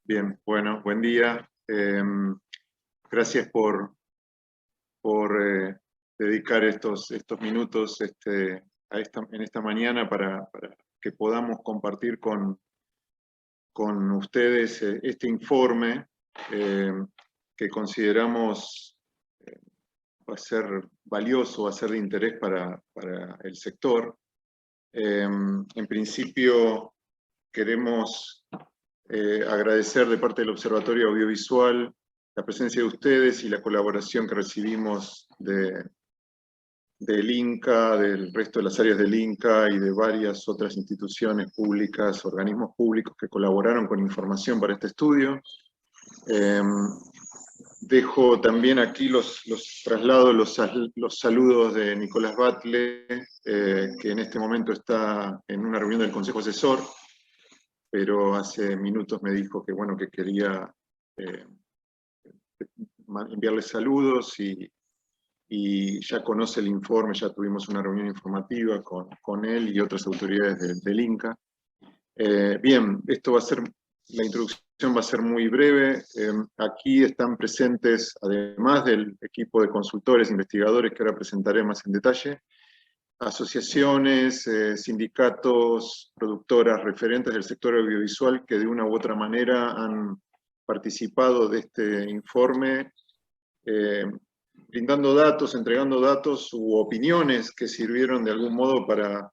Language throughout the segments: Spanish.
Bien, bueno, buen día. Gracias por dedicar estos minutos en esta mañana para que podamos compartir con ustedes este informe que consideramos va a ser valioso, va a ser de interés para el sector. En principio, queremos agradecer de parte del Observatorio Audiovisual la presencia de ustedes y la colaboración que recibimos del INCA, del resto de las áreas del INCA y de varias otras instituciones públicas, organismos públicos que colaboraron con información para este estudio. Dejo también aquí traslado los saludos de Nicolás Batle, que en este momento está en una reunión del Consejo Asesor, pero hace minutos me dijo que, bueno, que quería enviarles saludos y ya conoce el informe, ya tuvimos una reunión informativa con él y otras autoridades del INCA. Bien, la introducción va a ser muy breve. Aquí están presentes, además del equipo de consultores, investigadores, que ahora presentaré más en detalle, asociaciones, sindicatos, productoras, referentes del sector audiovisual que de una u otra manera han participado de este informe, brindando datos, entregando datos u opiniones que sirvieron de algún modo para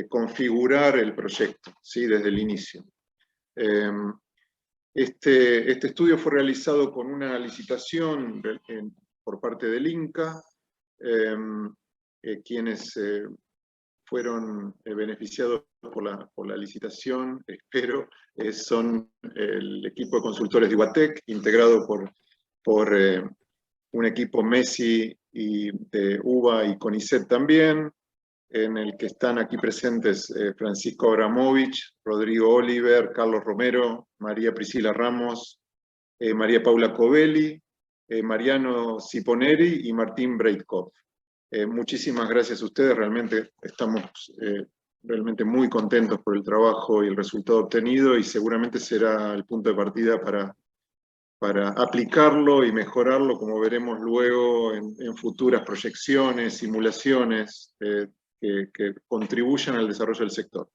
configurar el proyecto, ¿sí? Desde el inicio. Este estudio fue realizado con una licitación por parte del INCA, quienes fueron beneficiados por la licitación, espero, son el equipo de consultores de Iwatec, integrado por un equipo MESI y de UBA y CONICET también, en el que están aquí presentes Francisco Abramovich, Rodrigo Oliver, Carlos Romero, María Priscila Ramos, María Paula Covelli, Mariano Ciponeri y Martín Breitkopf. Muchísimas gracias a ustedes, realmente estamos realmente muy contentos por el trabajo y el resultado obtenido, y seguramente será el punto de partida para aplicarlo y mejorarlo, como veremos luego en futuras proyecciones, simulaciones que contribuyan al desarrollo del sector.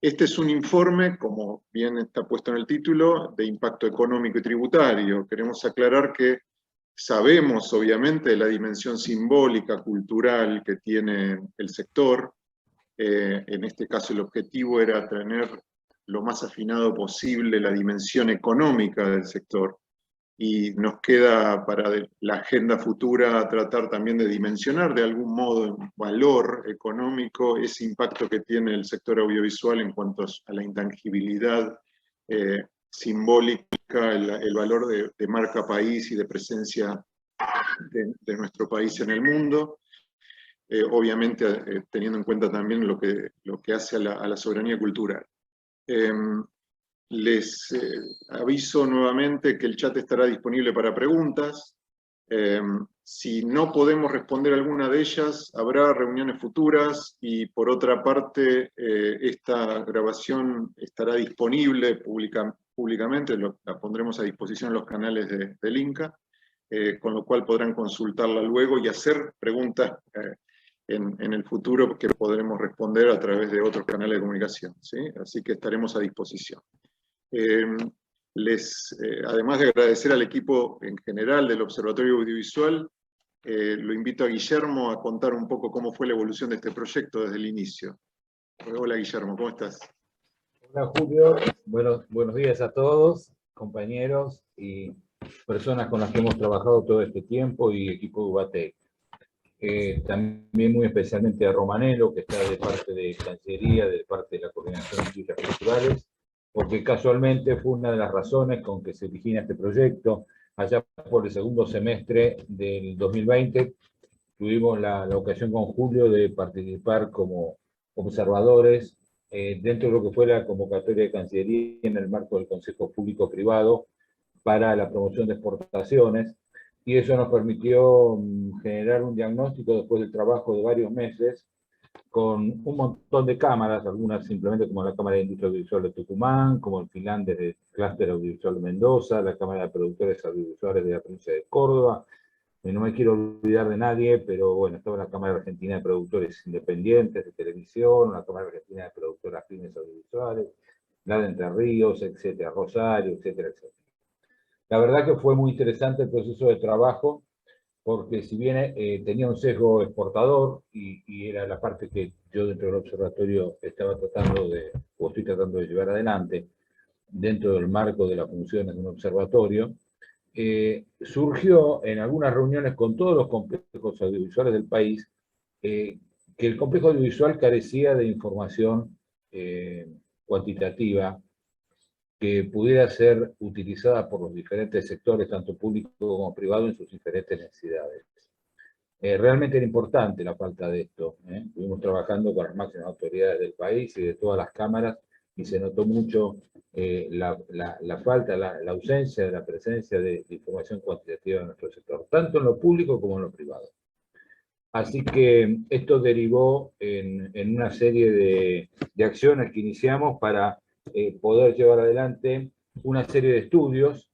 Este es un informe, como bien está puesto en el título, de impacto económico y tributario. Queremos aclarar que sabemos, obviamente, la dimensión simbólica, cultural que tiene el sector. En este caso, el objetivo era tener lo más afinado posible la dimensión económica del sector. Y nos queda para la agenda futura tratar también de dimensionar de algún modo en valor económico ese impacto que tiene el sector audiovisual en cuanto a la intangibilidad simbólica, el valor de marca país y de presencia de nuestro país en el mundo. Obviamente teniendo en cuenta también lo que hace a la soberanía cultural. Les aviso nuevamente que el chat estará disponible para preguntas. Si no podemos responder alguna de ellas, habrá reuniones futuras, y por otra parte, esta grabación estará disponible públicamente, la pondremos a disposición en los canales del INCA, con lo cual podrán consultarla luego y hacer preguntas en el futuro que podremos responder a través de otros canales de comunicación, ¿sí? Así que estaremos a disposición. Además de agradecer al equipo en general del Observatorio Audiovisual, lo invito a Guillermo a contar un poco cómo fue la evolución de este proyecto desde el inicio. Hola Guillermo, ¿cómo estás? Hola Julio, buenos días a todos, compañeros y personas con las que hemos trabajado todo este tiempo, y equipo de Ubatec. También muy especialmente a Romanelo, que está de parte de Cancillería, de parte de la Coordinación de Industrias Culturales, porque casualmente fue una de las razones con que se origina este proyecto. Allá por el segundo semestre del 2020 tuvimos la ocasión con Julio de participar como observadores dentro de lo que fue la convocatoria de Cancillería en el marco del Consejo Público-Privado para la promoción de exportaciones, y eso nos permitió generar un diagnóstico después del trabajo de varios meses con un montón de cámaras, algunas simplemente como la Cámara de Industria Audiovisual de Tucumán, como el FILAN desde el Clúster Audiovisual de Mendoza, la Cámara de Productores Audiovisuales de la provincia de Córdoba. No me quiero olvidar de nadie, pero bueno, estaba la Cámara Argentina de Productores Independientes de Televisión, la Cámara Argentina de Productoras Fines Audiovisuales, la de Entre Ríos, etcétera, Rosario, etcétera, etcétera. La verdad que fue muy interesante el proceso de trabajo, porque si bien tenía un sesgo exportador, y era la parte que yo dentro del observatorio estaba tratando de, o estoy tratando de llevar adelante, dentro del marco de las funciones de un observatorio, surgió en algunas reuniones con todos los complejos audiovisuales del país, que el complejo audiovisual carecía de información cuantitativa que pudiera ser utilizada por los diferentes sectores, tanto público como privado, en sus diferentes necesidades. Realmente era importante la falta de esto. Estuvimos trabajando con las máximas autoridades del país y de todas las cámaras, y se notó mucho la falta, la ausencia de la presencia de información cuantitativa en nuestro sector, tanto en lo público como en lo privado. Así que esto derivó en una serie de acciones que iniciamos para poder llevar adelante una serie de estudios,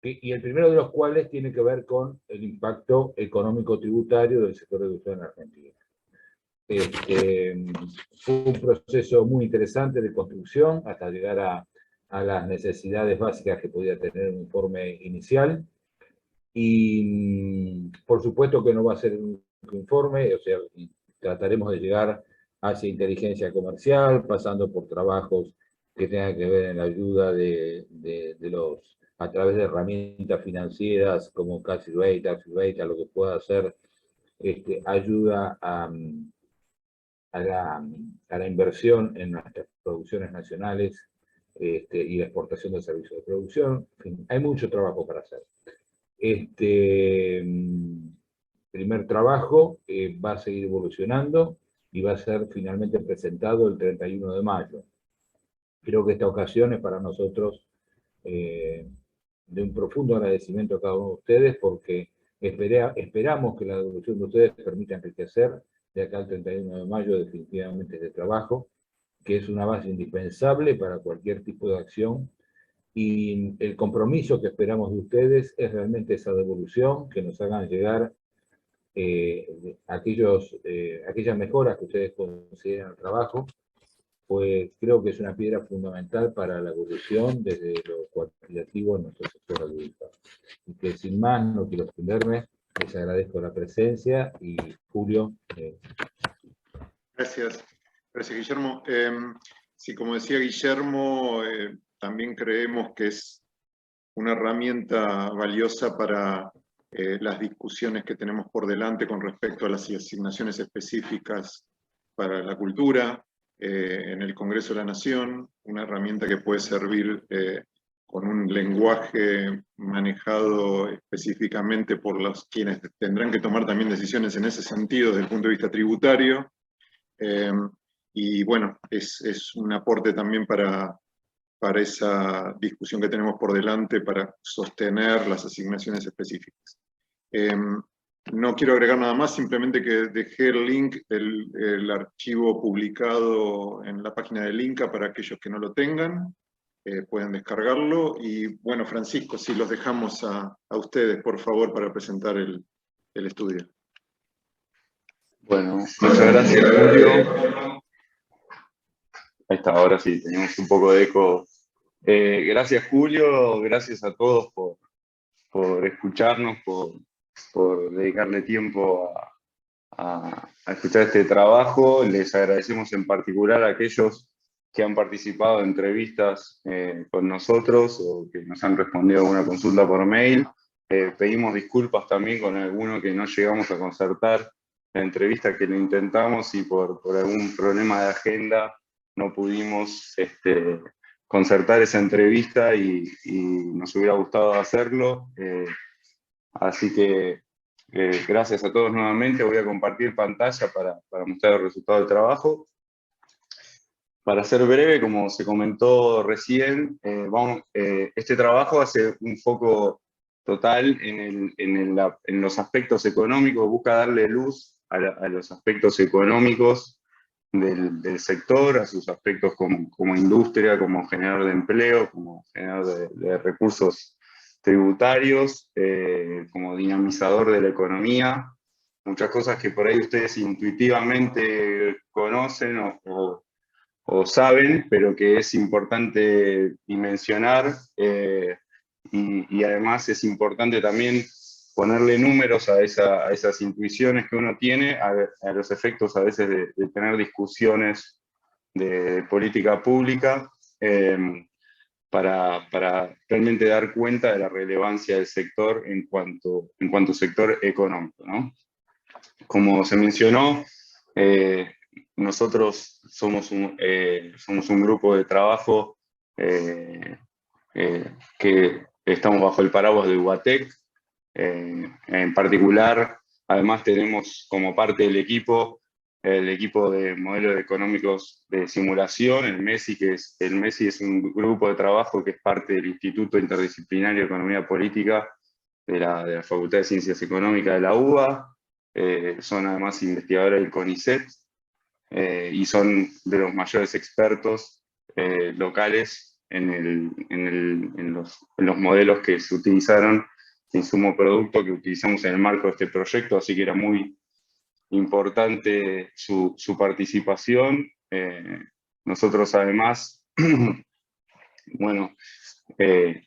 y el primero de los cuales tiene que ver con el impacto económico tributario del sector audiovisual en Argentina. Fue un proceso muy interesante de construcción hasta llegar a las necesidades básicas que podía tener un informe inicial. Y por supuesto que no va a ser un informe, o sea, trataremos de llegar hacia inteligencia comercial, pasando por trabajos que tengan que ver en la ayuda de los, a través de herramientas financieras como Calculate, a lo que pueda hacer ayuda a la inversión en nuestras producciones nacionales y la exportación de servicios de producción. En fin, hay mucho trabajo para hacer. Este primer trabajo va a seguir evolucionando y va a ser finalmente presentado el 31 de mayo. Creo que esta ocasión es para nosotros de un profundo agradecimiento a cada uno de ustedes, porque esperamos que la devolución de ustedes permita enriquecer de acá al 31 de mayo definitivamente este trabajo, que es una base indispensable para cualquier tipo de acción. Y el compromiso que esperamos de ustedes es realmente esa devolución, que nos hagan llegar aquellas mejoras que ustedes consideran el trabajo, pues creo que es una piedra fundamental para la evolución desde lo cuantitativo en nuestro sector audiovisual. Y que sin más, no quiero extenderme, les agradezco la presencia, y Julio. Gracias. Gracias, Guillermo. Sí, como decía Guillermo, también creemos que es una herramienta valiosa para las discusiones que tenemos por delante con respecto a las asignaciones específicas para la cultura en el Congreso de la Nación, una herramienta que puede servir con un lenguaje manejado específicamente por los quienes tendrán que tomar también decisiones en ese sentido desde el punto de vista tributario. Y bueno, es un aporte también para esa discusión que tenemos por delante para sostener las asignaciones específicas. No quiero agregar nada más, simplemente que dejé el link del archivo publicado en la página del INCA para aquellos que no lo tengan, pueden descargarlo. Y bueno, Francisco, si los dejamos a ustedes, por favor, para presentar el estudio. Bueno, muchas gracias, Julio. Ahí está, ahora sí, tenemos un poco de eco. Gracias, Julio, gracias a todos por escucharnos, por dedicarle tiempo a escuchar este trabajo. Les agradecemos en particular a aquellos que han participado en entrevistas con nosotros o que nos han respondido a alguna consulta por mail. Pedimos disculpas también con alguno que no llegamos a concertar la entrevista, que lo intentamos y por algún problema de agenda no pudimos concertar esa entrevista, y nos hubiera gustado hacerlo. Así que gracias a todos nuevamente. Voy a compartir pantalla para mostrar el resultado del trabajo. Para ser breve, como se comentó recién, este trabajo hace un foco total en los aspectos económicos, busca darle luz a los aspectos económicos del sector, a sus aspectos como industria, como generador de empleo, como generador de recursos tributarios, como dinamizador de la economía, muchas cosas que por ahí ustedes intuitivamente conocen o saben, pero que es importante dimensionar, y además es importante también ponerle números a esas intuiciones que uno tiene, a los efectos a veces de tener discusiones de política pública, para realmente dar cuenta de la relevancia del sector en cuanto sector económico, ¿no? Como se mencionó, nosotros somos un grupo de trabajo que estamos bajo el paraguas de UBATEC. En particular, además tenemos como parte del equipo el equipo de modelos económicos de simulación, el MESI, el MESI es un grupo de trabajo que es parte del Instituto Interdisciplinario de Economía Política de la Facultad de Ciencias Económicas de la UBA. Son además investigadores del CONICET, y son de los mayores expertos locales en los modelos que se utilizaron de insumo producto que utilizamos en el marco de este proyecto, así que era muy importante su participación. Nosotros además, bueno,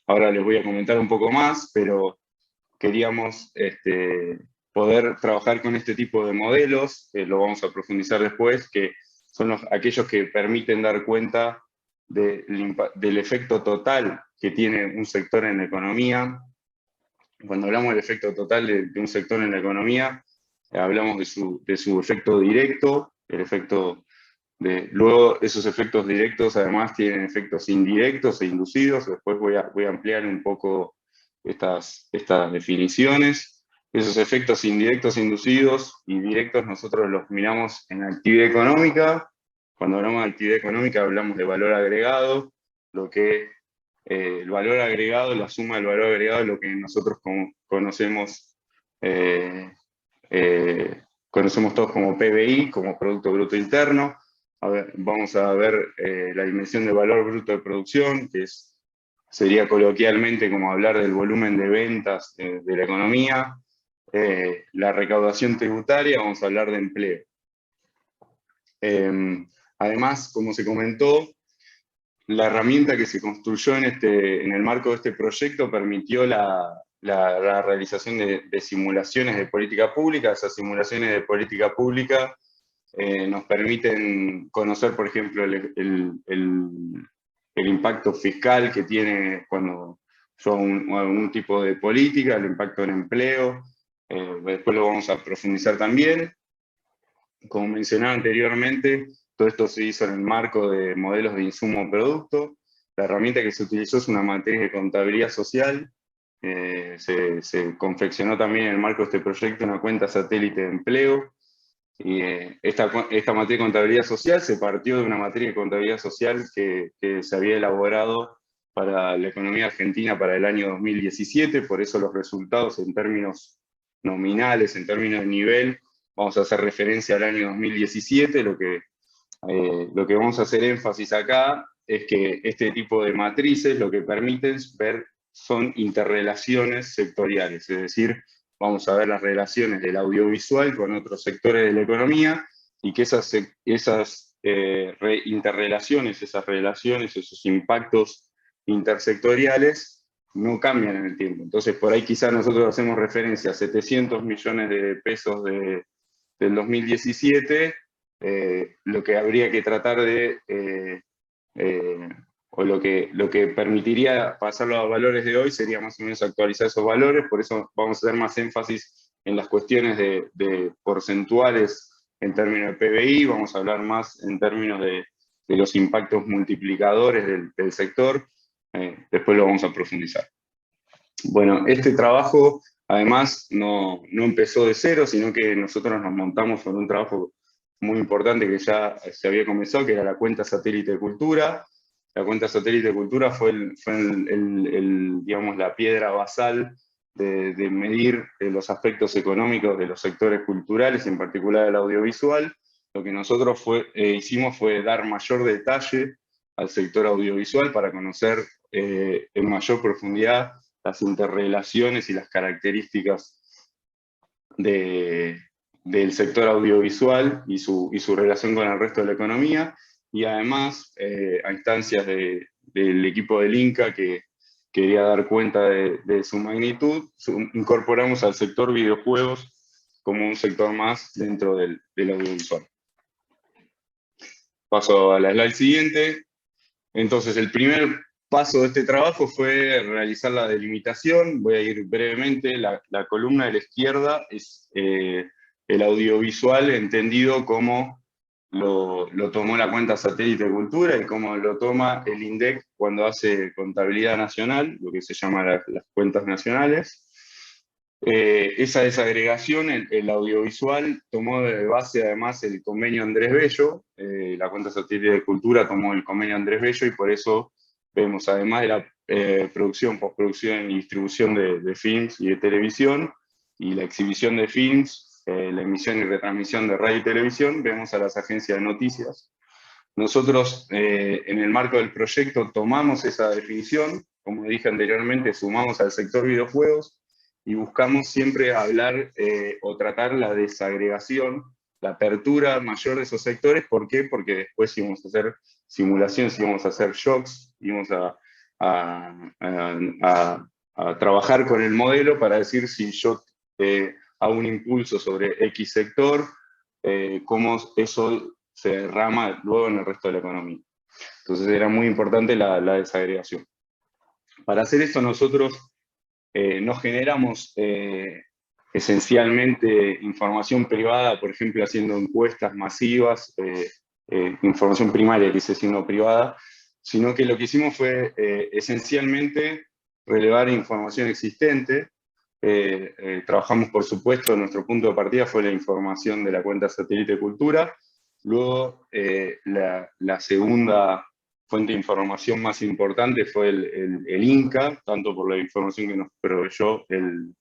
ahora les voy a comentar un poco más, pero queríamos poder trabajar con este tipo de modelos, lo vamos a profundizar después, que son aquellos que permiten dar cuenta del efecto total que tiene un sector en la economía. Cuando hablamos del efecto total de un sector en la economía, hablamos de su efecto directo, luego esos efectos directos además tienen efectos indirectos e inducidos. Después voy a ampliar un poco estas definiciones. Esos efectos indirectos, inducidos y directos nosotros los miramos en actividad económica. Cuando hablamos de actividad económica hablamos de valor agregado, el valor agregado, la suma del valor agregado es lo que nosotros conocemos todos como PBI, como Producto Bruto Interno. Vamos a ver la dimensión de valor bruto de producción, que sería coloquialmente como hablar del volumen de ventas de la economía. La recaudación tributaria, vamos a hablar de empleo. Además, como se comentó, la herramienta que se construyó en el marco de este proyecto permitió la realización de simulaciones de política pública. Esas simulaciones de política pública nos permiten conocer, por ejemplo, el impacto fiscal que tiene cuando yo hago algún tipo de política, el impacto en empleo. Después lo vamos a profundizar también. Como mencionaba anteriormente, todo esto se hizo en el marco de modelos de insumo-producto. La herramienta que se utilizó es una matriz de contabilidad social. Se confeccionó también en el marco de este proyecto una cuenta satélite de empleo. Y esta matriz de contabilidad social se partió de una matriz de contabilidad social que se había elaborado para la economía argentina para el año 2017, por eso los resultados en términos nominales, en términos de nivel, vamos a hacer referencia al año 2017, lo que vamos a hacer énfasis acá es que este tipo de matrices lo que permiten ver son interrelaciones sectoriales, es decir, vamos a ver las relaciones del audiovisual con otros sectores de la economía y que esas interrelaciones, esas relaciones, esos impactos intersectoriales no cambian en el tiempo. Entonces, por ahí quizás nosotros hacemos referencia a 700 millones de pesos del 2017, lo que habría que tratar o lo que permitiría pasarlo a valores de hoy sería más o menos actualizar esos valores. Por eso vamos a hacer más énfasis en las cuestiones de porcentuales en términos de PBI, vamos a hablar más en términos de los impactos multiplicadores del sector. Después lo vamos a profundizar. Bueno, este trabajo además no empezó de cero, sino que nosotros nos montamos con un trabajo muy importante que ya se había comenzado, que era la cuenta satélite de cultura. La cuenta satélite de cultura fue digamos, la piedra basal de medir los aspectos económicos de los sectores culturales, en particular el audiovisual. Lo que nosotros hicimos fue dar mayor detalle al sector audiovisual para conocer en mayor profundidad las interrelaciones y las características del sector audiovisual y su relación con el resto de la economía, y además, a instancias del equipo del INCA, que quería dar cuenta de su magnitud, incorporamos al sector videojuegos como un sector más dentro del audiovisual. Paso a la slide siguiente. Entonces, el primer paso de este trabajo fue realizar la delimitación. Voy a ir brevemente. La columna de la izquierda es el audiovisual entendido como lo tomó la cuenta Satélite Cultura y como lo toma el INDEC cuando hace contabilidad nacional, lo que se llama las cuentas nacionales. Esa desagregación, el audiovisual, tomó de base además el convenio Andrés Bello. La cuenta Satélite de Cultura tomó el convenio Andrés Bello, y por eso vemos, además de la producción, postproducción y distribución de films y de televisión, y la exhibición de films, la emisión y retransmisión de radio y televisión, vemos a las agencias de noticias. Nosotros, en el marco del proyecto, tomamos esa definición, como dije anteriormente, sumamos al sector videojuegos, y buscamos siempre hablar o tratar la desagregación, la apertura mayor de esos sectores. ¿Por qué? Porque después íbamos a hacer simulaciones, íbamos a hacer shocks, íbamos a trabajar con el modelo para decir, si yo hago un impulso sobre X sector, cómo eso se derrama luego en el resto de la economía. Entonces era muy importante la desagregación. Para hacer esto nosotros nos generamos esencialmente información privada, por ejemplo, haciendo encuestas masivas, información primaria que se no privada, sino que lo que hicimos fue esencialmente relevar información existente. Trabajamos, por supuesto, nuestro punto de partida fue la información de la cuenta Satélite Cultura. Luego, la segunda fuente de información más importante fue el INCA, tanto por la información que nos proveyó el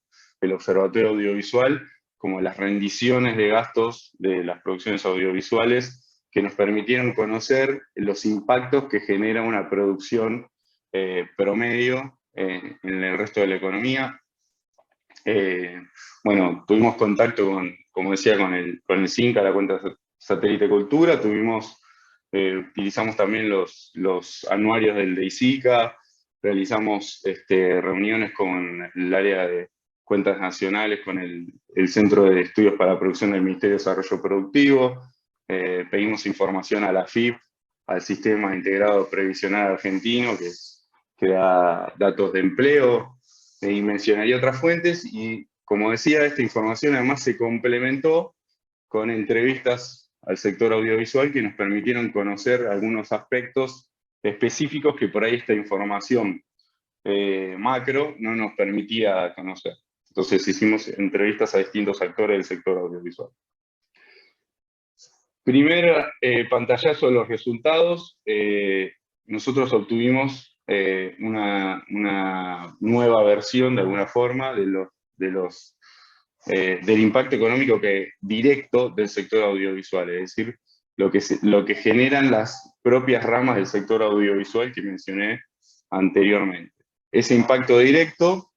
Observatorio Audiovisual, como las rendiciones de gastos de las producciones audiovisuales, que nos permitieron conocer los impactos que genera una producción promedio en el resto de la economía. Bueno, tuvimos contacto como decía, con el CINCA, la cuenta Satélite Cultura. Utilizamos también los anuarios del DEICICA, realizamos reuniones con el área de cuentas nacionales, con el Centro de Estudios para la Producción del Ministerio de Desarrollo Productivo, pedimos información a la AFIP, al Sistema Integrado Previsional Argentino, que da datos de empleo, y mencionaría otras fuentes, y como decía, esta información además se complementó con entrevistas al sector audiovisual que nos permitieron conocer algunos aspectos específicos que por ahí esta información macro no nos permitía conocer. Entonces hicimos entrevistas a distintos actores del sector audiovisual. Primer pantallazo de los resultados. Nosotros obtuvimos una nueva versión, de alguna forma, del impacto económico directo del sector audiovisual, es decir, lo que generan las propias ramas del sector audiovisual que mencioné anteriormente. Ese impacto directo,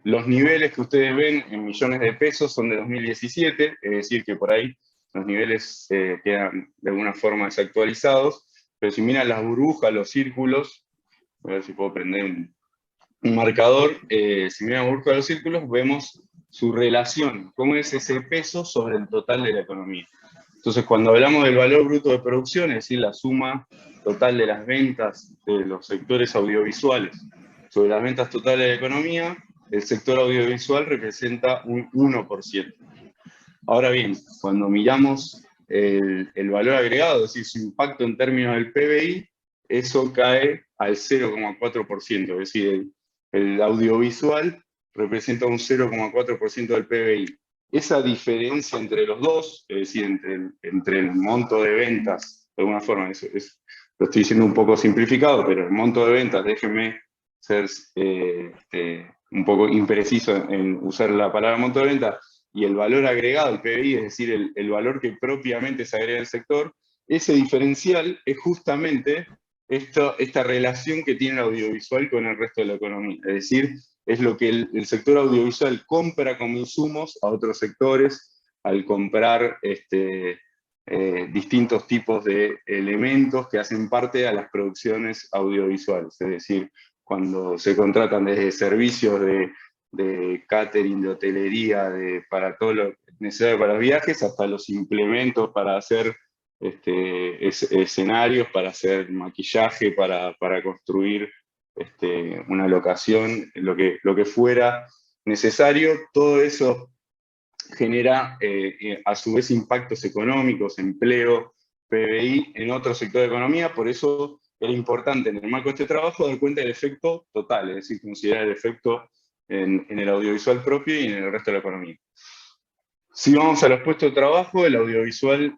los niveles que ustedes ven en millones de pesos son de 2017, es decir, que por ahí los niveles quedan de alguna forma desactualizados, pero si miran las burbujas, los círculos, voy a ver si puedo prender un marcador, si miran la burbuja de los círculos, vemos su relación, cómo es ese peso sobre el total de la economía. Entonces, cuando hablamos del valor bruto de producción, es decir, la suma total de las ventas de los sectores audiovisuales sobre las ventas totales de la economía, el sector audiovisual representa un 1%. Ahora bien, cuando miramos el valor agregado, es decir, su impacto en términos del PBI, eso cae al 0,4%, es decir, el audiovisual representa un 0,4% del PBI. Esa diferencia entre los dos, es decir, entre el monto de ventas, de alguna forma, lo estoy diciendo un poco simplificado, pero el monto de ventas, déjenme ser un poco impreciso en usar la palabra monto de venta, y el valor agregado, el PBI, es decir, el valor que propiamente se agrega al sector, ese diferencial es justamente esta relación que tiene el audiovisual con el resto de la economía. Es decir, es lo que el sector audiovisual compra como insumos a otros sectores al comprar distintos tipos de elementos que hacen parte a las producciones audiovisuales. Es decir, cuando se contratan desde servicios de catering, de hotelería, para todo lo necesario para los viajes, hasta los implementos para hacer escenarios, para hacer maquillaje, para construir una locación, lo que fuera necesario. Todo eso genera a su vez impactos económicos, empleo, PBI en otro sector de economía. Por eso era importante en el marco de este trabajo dar cuenta del efecto total, es decir, considerar el efecto en el audiovisual propio y en el resto de la economía. Si vamos a los puestos de trabajo, el audiovisual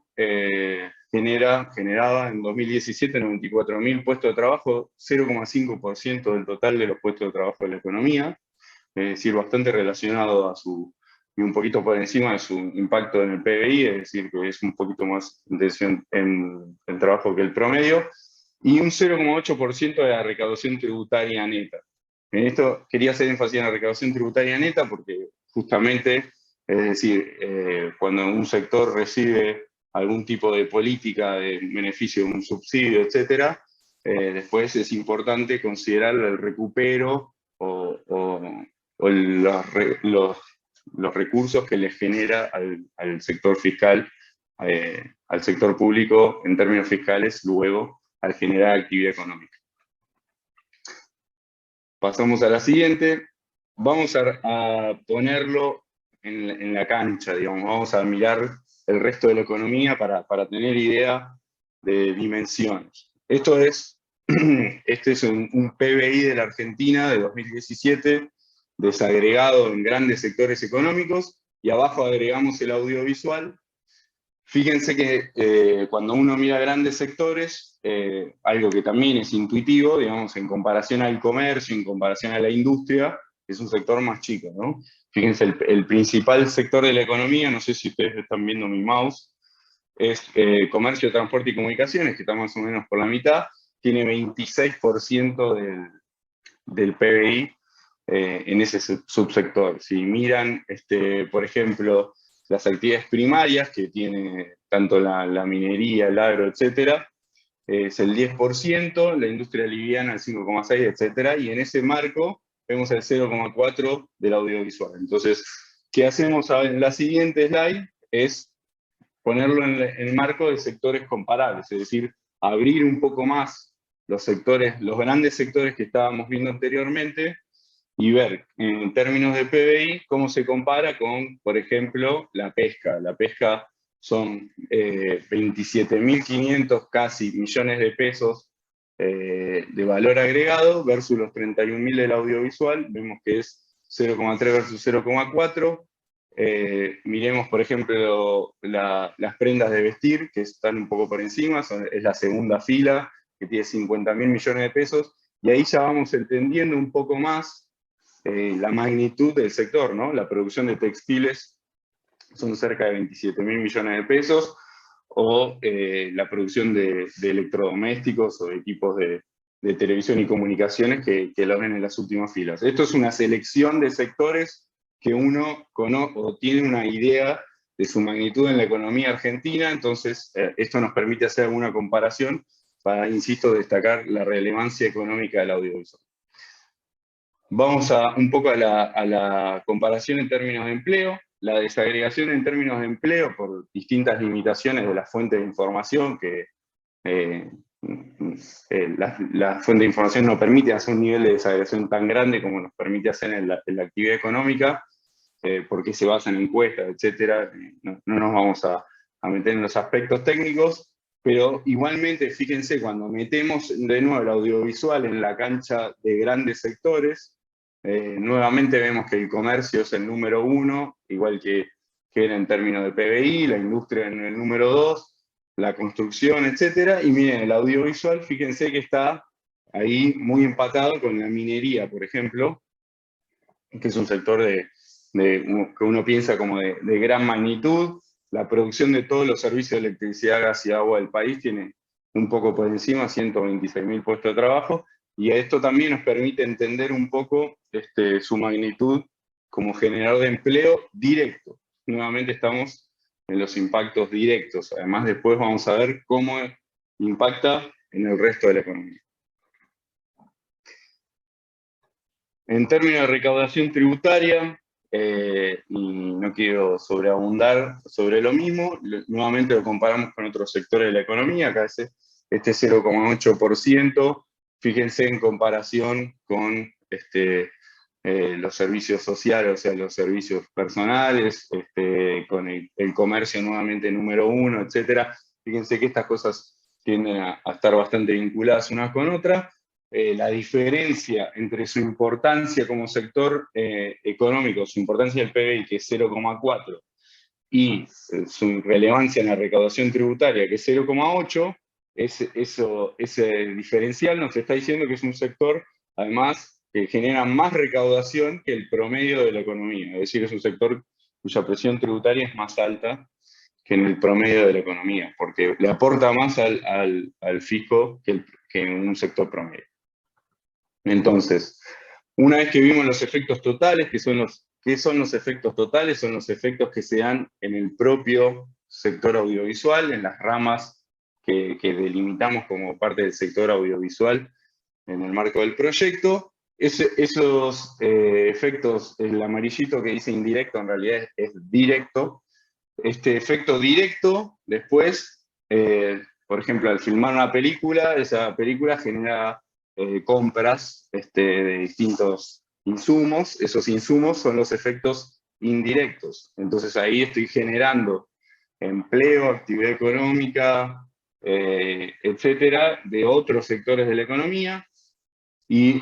generaba en 2017 94.000 puestos de trabajo, 0,5% del total de los puestos de trabajo de la economía, es decir, bastante relacionado a y un poquito por encima de su impacto en el PBI, es decir, que es un poquito más intención en el trabajo que el promedio, y un 0,8% de la recaudación tributaria neta. En esto quería hacer énfasis en la recaudación tributaria neta porque justamente, es decir, cuando un sector recibe algún tipo de política de beneficio, un subsidio, etc., después es importante considerar el recupero o los recursos que le genera al sector fiscal, al sector público en términos fiscales, luego al generar actividad económica. Pasamos a la siguiente. Vamos a ponerlo en la cancha, digamos. Vamos a mirar el resto de la economía para tener idea de dimensiones. Este es un PBI de la Argentina de 2017, desagregado en grandes sectores económicos, y abajo agregamos el audiovisual. Fíjense que cuando uno mira grandes sectores, algo que también es intuitivo, digamos, en comparación al comercio, en comparación a la industria, es un sector más chico, ¿no? Fíjense, el principal sector de la economía, no sé si ustedes están viendo mi mouse, es comercio, transporte y comunicaciones, que está más o menos por la mitad, tiene 26% del PBI en ese subsector. Si miran, por ejemplo, las actividades primarias, que tiene tanto la minería, el agro, etcétera, es el 10%, la industria liviana el 5,6%, etcétera, y en ese marco vemos el 0,4% del audiovisual. Entonces, ¿qué hacemos en la siguiente slide? Es ponerlo en el marco de sectores comparables, es decir, abrir un poco más los grandes sectores que estábamos viendo anteriormente, y ver en términos de PBI cómo se compara con, por ejemplo, la pesca. La pesca son 27.500 casi millones de pesos de valor agregado versus los 31.000 del audiovisual. Vemos que es 0,3 versus 0,4. Miremos, por ejemplo, las prendas de vestir, que están un poco por encima, es la segunda fila, que tiene 50.000 millones de pesos, y ahí ya vamos entendiendo un poco más la magnitud del sector, ¿no? La producción de textiles son cerca de 27.000 millones de pesos, o la producción de electrodomésticos o de equipos de televisión y comunicaciones que lo ven en las últimas filas. Esto es una selección de sectores que uno conoce o tiene una idea de su magnitud en la economía argentina, entonces esto nos permite hacer alguna comparación para, insisto, destacar la relevancia económica del audiovisual. Vamos un poco a la comparación en términos de empleo. La desagregación en términos de empleo por distintas limitaciones de la fuente de información, que la fuente de información no permite hacer un nivel de desagregación tan grande como nos permite hacer en la actividad económica, porque se basa en encuestas, etc. No nos vamos a meter en los aspectos técnicos, pero igualmente, fíjense, cuando metemos de nuevo el audiovisual en la cancha de grandes sectores, nuevamente vemos que el comercio es el número 1, igual que era en términos de PBI, la industria en el número 2, la construcción, etc. Y miren, el audiovisual, fíjense que está ahí muy empatado con la minería, por ejemplo, que es un sector que uno piensa como de gran magnitud. La producción de todos los servicios de electricidad, gas y agua del país tiene un poco por encima, 126.000 puestos de trabajo, y esto también nos permite entender un poco su magnitud como generador de empleo directo. Nuevamente estamos en los impactos directos. Además, después vamos a ver cómo impacta en el resto de la economía. En términos de recaudación tributaria, y no quiero sobreabundar sobre lo mismo, nuevamente lo comparamos con otros sectores de la economía, acá este 0,8%, fíjense en comparación con los servicios sociales, o sea, los servicios personales, con el comercio nuevamente número 1, etc. Fíjense que estas cosas tienden a estar bastante vinculadas unas con otras. La diferencia entre su importancia como sector económico, su importancia del PBI, que es 0,4, y su relevancia en la recaudación tributaria, que es 0,8, ese diferencial nos está diciendo que es un sector, además, que genera más recaudación que el promedio de la economía. Es decir, es un sector cuya presión tributaria es más alta que en el promedio de la economía, porque le aporta más al fisco que en un sector promedio. Entonces, una vez que vimos los efectos totales, ¿qué son los efectos totales? Son los efectos que se dan en el propio sector audiovisual, en las ramas que delimitamos como parte del sector audiovisual en el marco del proyecto. Esos efectos, el amarillito que dice indirecto, en realidad es directo. Este efecto directo, después, por ejemplo, al filmar una película, esa película genera compras de distintos insumos. Esos insumos son los efectos indirectos. Entonces ahí estoy generando empleo, actividad económica, etcétera, de otros sectores de la economía. Y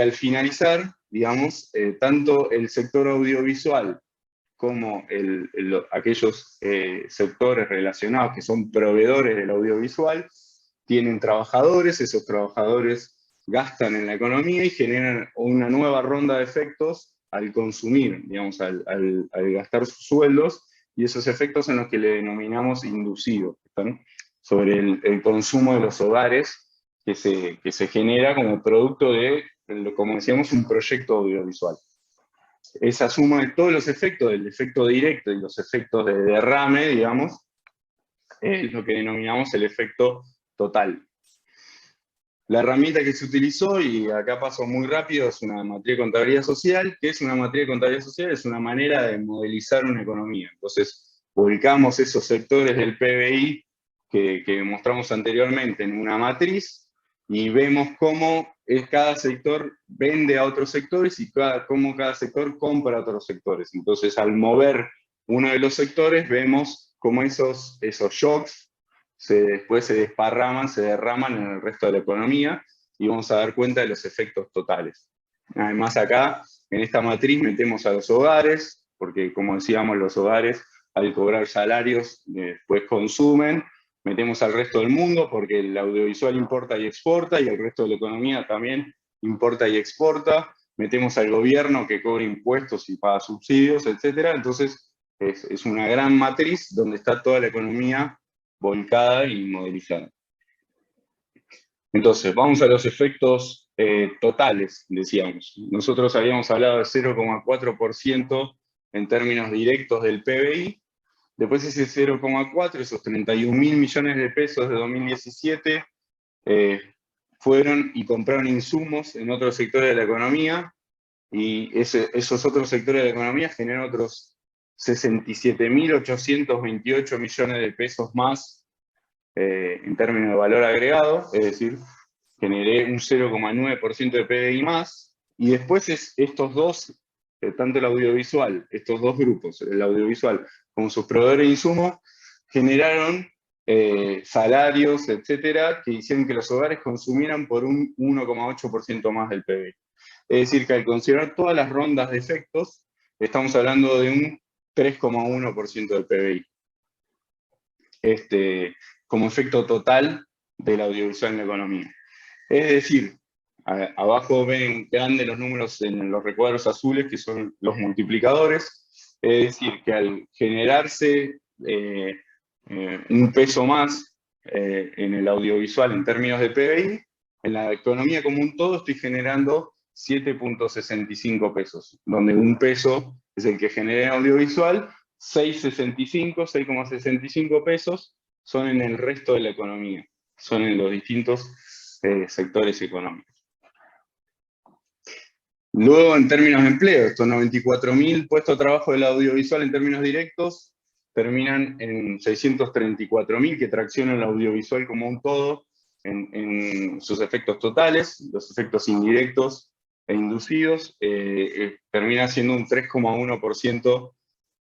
al finalizar, digamos, tanto el sector audiovisual como aquellos sectores relacionados que son proveedores del audiovisual, tienen trabajadores, esos trabajadores gastan en la economía y generan una nueva ronda de efectos al consumir, digamos, al gastar sus sueldos, y esos efectos son los que le denominamos inducidos, ¿están? Sobre el consumo de los hogares que se genera como producto de, como decíamos, un proyecto audiovisual. Esa suma de todos los efectos, del efecto directo y los efectos de derrame, digamos, es lo que denominamos el efecto total. La herramienta que se utilizó, y acá paso muy rápido, es una matriz de contabilidad social. ¿Qué es una matriz de contabilidad social? Es una manera de modelizar una economía. Entonces, ubicamos esos sectores del PBI que mostramos anteriormente en una matriz, y vemos cómo cada sector vende a otros sectores y cómo cada sector compra a otros sectores. Entonces, al mover uno de los sectores, vemos cómo esos shocks después se desparraman, se derraman en el resto de la economía, y vamos a dar cuenta de los efectos totales. Además, acá, en esta matriz, metemos a los hogares, porque como decíamos, los hogares, al cobrar salarios, después consumen. Metemos al resto del mundo, porque el audiovisual importa y exporta, y el resto de la economía también importa y exporta. Metemos al gobierno, que cobra impuestos y paga subsidios, etc. Entonces, es una gran matriz donde está toda la economía volcada y modelizada. Entonces, vamos a los efectos totales, decíamos. Nosotros habíamos hablado de 0,4% en términos directos del PBI. Después ese 0,4, esos 31.000 millones de pesos de 2017, fueron y compraron insumos en otros sectores de la economía, y esos otros sectores de la economía generan otros 67.828 millones de pesos más en términos de valor agregado, es decir, generé un 0,9% de PBI más, y después estos dos, tanto el audiovisual, estos dos grupos, el audiovisual como sus proveedores de insumos, generaron salarios, etcétera, que hicieron que los hogares consumieran por un 1,8% más del PBI. Es decir, que al considerar todas las rondas de efectos, estamos hablando de un 3,1% del PBI. Como efecto total del audiovisual en la economía. Es decir, Abajo ven grandes los números en los recuadros azules, que son los multiplicadores, es decir, que al generarse un peso más en el audiovisual en términos de PBI, en la economía como un todo estoy generando 7.65 pesos, donde un peso es el que genera el audiovisual, 6,65 pesos son en el resto de la economía, son en los distintos sectores económicos. Luego, en términos de empleo, estos 94.000 puestos de trabajo del audiovisual en términos directos terminan en 634.000 que traccionan el audiovisual como un todo en sus efectos totales, los efectos indirectos e inducidos, termina siendo un 3,1%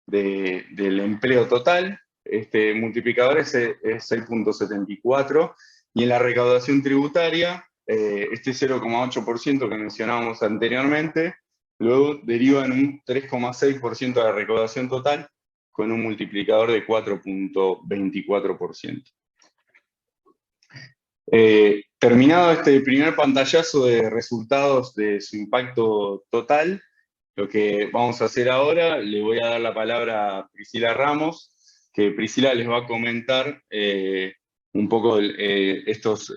del empleo total. Este multiplicador es 6.74, y en la recaudación tributaria, este 0,8% que mencionábamos anteriormente, luego deriva en un 3,6% de la recaudación total, con un multiplicador de 4.24%. Terminado este primer pantallazo de resultados de su impacto total, lo que vamos a hacer ahora, le voy a dar la palabra a Priscila Ramos, que Priscila les va a comentar un poco estos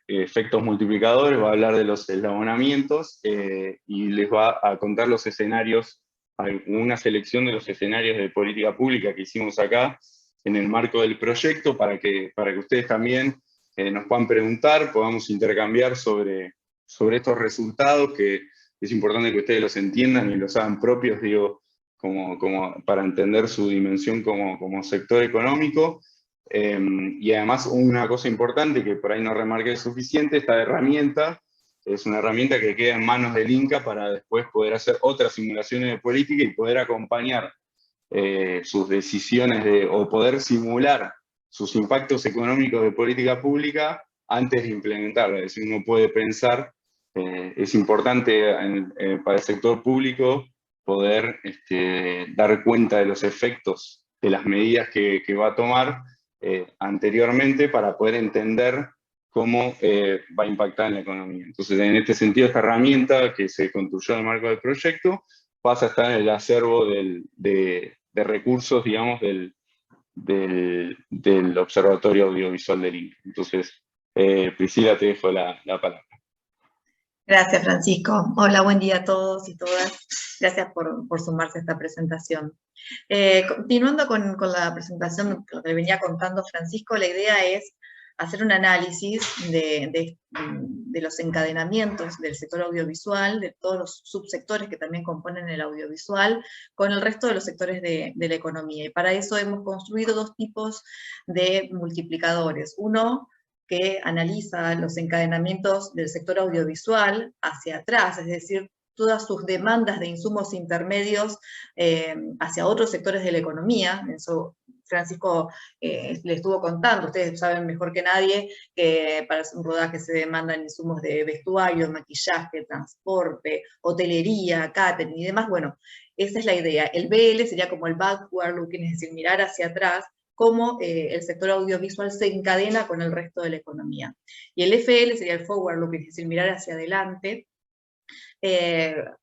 efectos multiplicadores, va a hablar de los eslabonamientos y les va a contar los escenarios, una selección de los escenarios de política pública que hicimos acá en el marco del proyecto, para que ustedes también nos puedan preguntar, podamos intercambiar sobre estos resultados, que es importante que ustedes los entiendan y los hagan propios, digo, como para entender su dimensión como sector económico. Y además, una cosa importante que por ahí no remarqué suficiente, esta herramienta es una herramienta que queda en manos del INCA para después poder hacer otras simulaciones de política y poder acompañar sus decisiones o poder simular sus impactos económicos de política pública antes de implementarla. Es decir, uno puede pensar, es importante para el sector público poder dar cuenta de los efectos de las medidas que va a tomar anteriormente, para poder entender cómo va a impactar en la economía. Entonces, en este sentido, esta herramienta que se construyó en el marco del proyecto pasa a estar en el acervo de recursos, digamos, del Observatorio Audiovisual del INCA. Entonces, Priscila, te dejo la palabra. Gracias, Francisco. Hola, buen día a todos y todas. Gracias por sumarse a esta presentación. Continuando con la presentación que le venía contando Francisco, la idea es hacer un análisis de los encadenamientos del sector audiovisual, de todos los subsectores que también componen el audiovisual, con el resto de los sectores de la economía. Y para eso hemos construido dos tipos de multiplicadores. Uno que analiza los encadenamientos del sector audiovisual hacia atrás, es decir, todas sus demandas de insumos intermedios hacia otros sectores de la economía. Eso Francisco le estuvo contando, ustedes saben mejor que nadie que para un rodaje se demandan insumos de vestuario, maquillaje, transporte, hotelería, catering y demás. Bueno, esa es la idea. El BL sería como el backward looking, es decir, mirar hacia atrás, cómo el sector audiovisual se encadena con el resto de la economía. Y el FL sería el forward looking, es decir, mirar hacia adelante,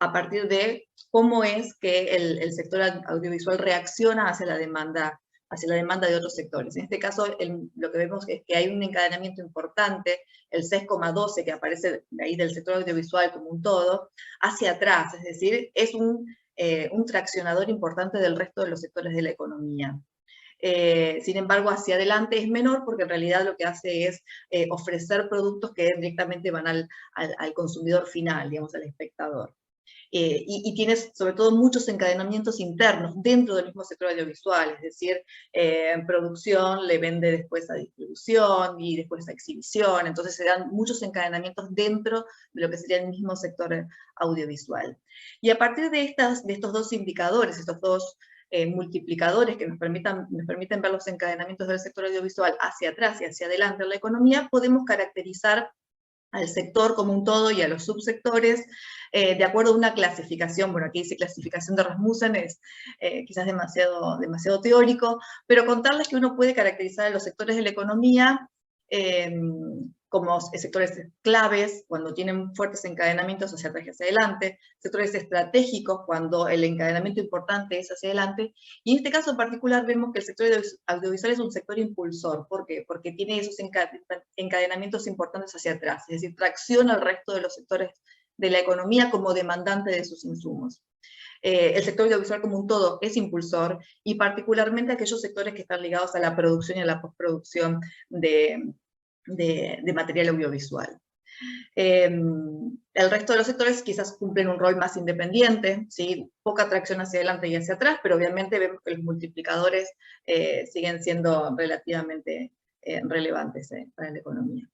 a partir de cómo es que el sector audiovisual reacciona hacia la demanda de otros sectores. En este caso, lo que vemos es que hay un encadenamiento importante, el 6,12 que aparece de ahí del sector audiovisual como un todo, hacia atrás, es decir, es un traccionador importante del resto de los sectores de la economía. Sin embargo, hacia adelante es menor, porque en realidad lo que hace es ofrecer productos que directamente van al consumidor final, digamos, al espectador. Y tiene sobre todo muchos encadenamientos internos dentro del mismo sector audiovisual, es decir, producción le vende después a distribución y después a exhibición, entonces se dan muchos encadenamientos dentro de lo que sería el mismo sector audiovisual. Y a partir de estos dos indicadores, estos dos multiplicadores que nos permiten ver los encadenamientos del sector audiovisual hacia atrás y hacia adelante en la economía, podemos caracterizar al sector como un todo y a los subsectores de acuerdo a una clasificación. Bueno, aquí dice clasificación de Rasmussen, es quizás demasiado teórico, pero contarles que uno puede caracterizar a los sectores de la economía como sectores claves, cuando tienen fuertes encadenamientos hacia atrás y hacia adelante, sectores estratégicos, cuando el encadenamiento importante es hacia adelante, y en este caso en particular vemos que el sector audiovisual es un sector impulsor. ¿Por qué? Porque tiene esos encadenamientos importantes hacia atrás, es decir, tracciona al resto de los sectores de la economía como demandante de sus insumos. El sector audiovisual como un todo es impulsor, y particularmente aquellos sectores que están ligados a la producción y a la postproducción de material audiovisual. El resto de los sectores quizás cumplen un rol más independiente, ¿sí? Poca atracción hacia adelante y hacia atrás, pero obviamente vemos que los multiplicadores siguen siendo relativamente relevantes para la economía.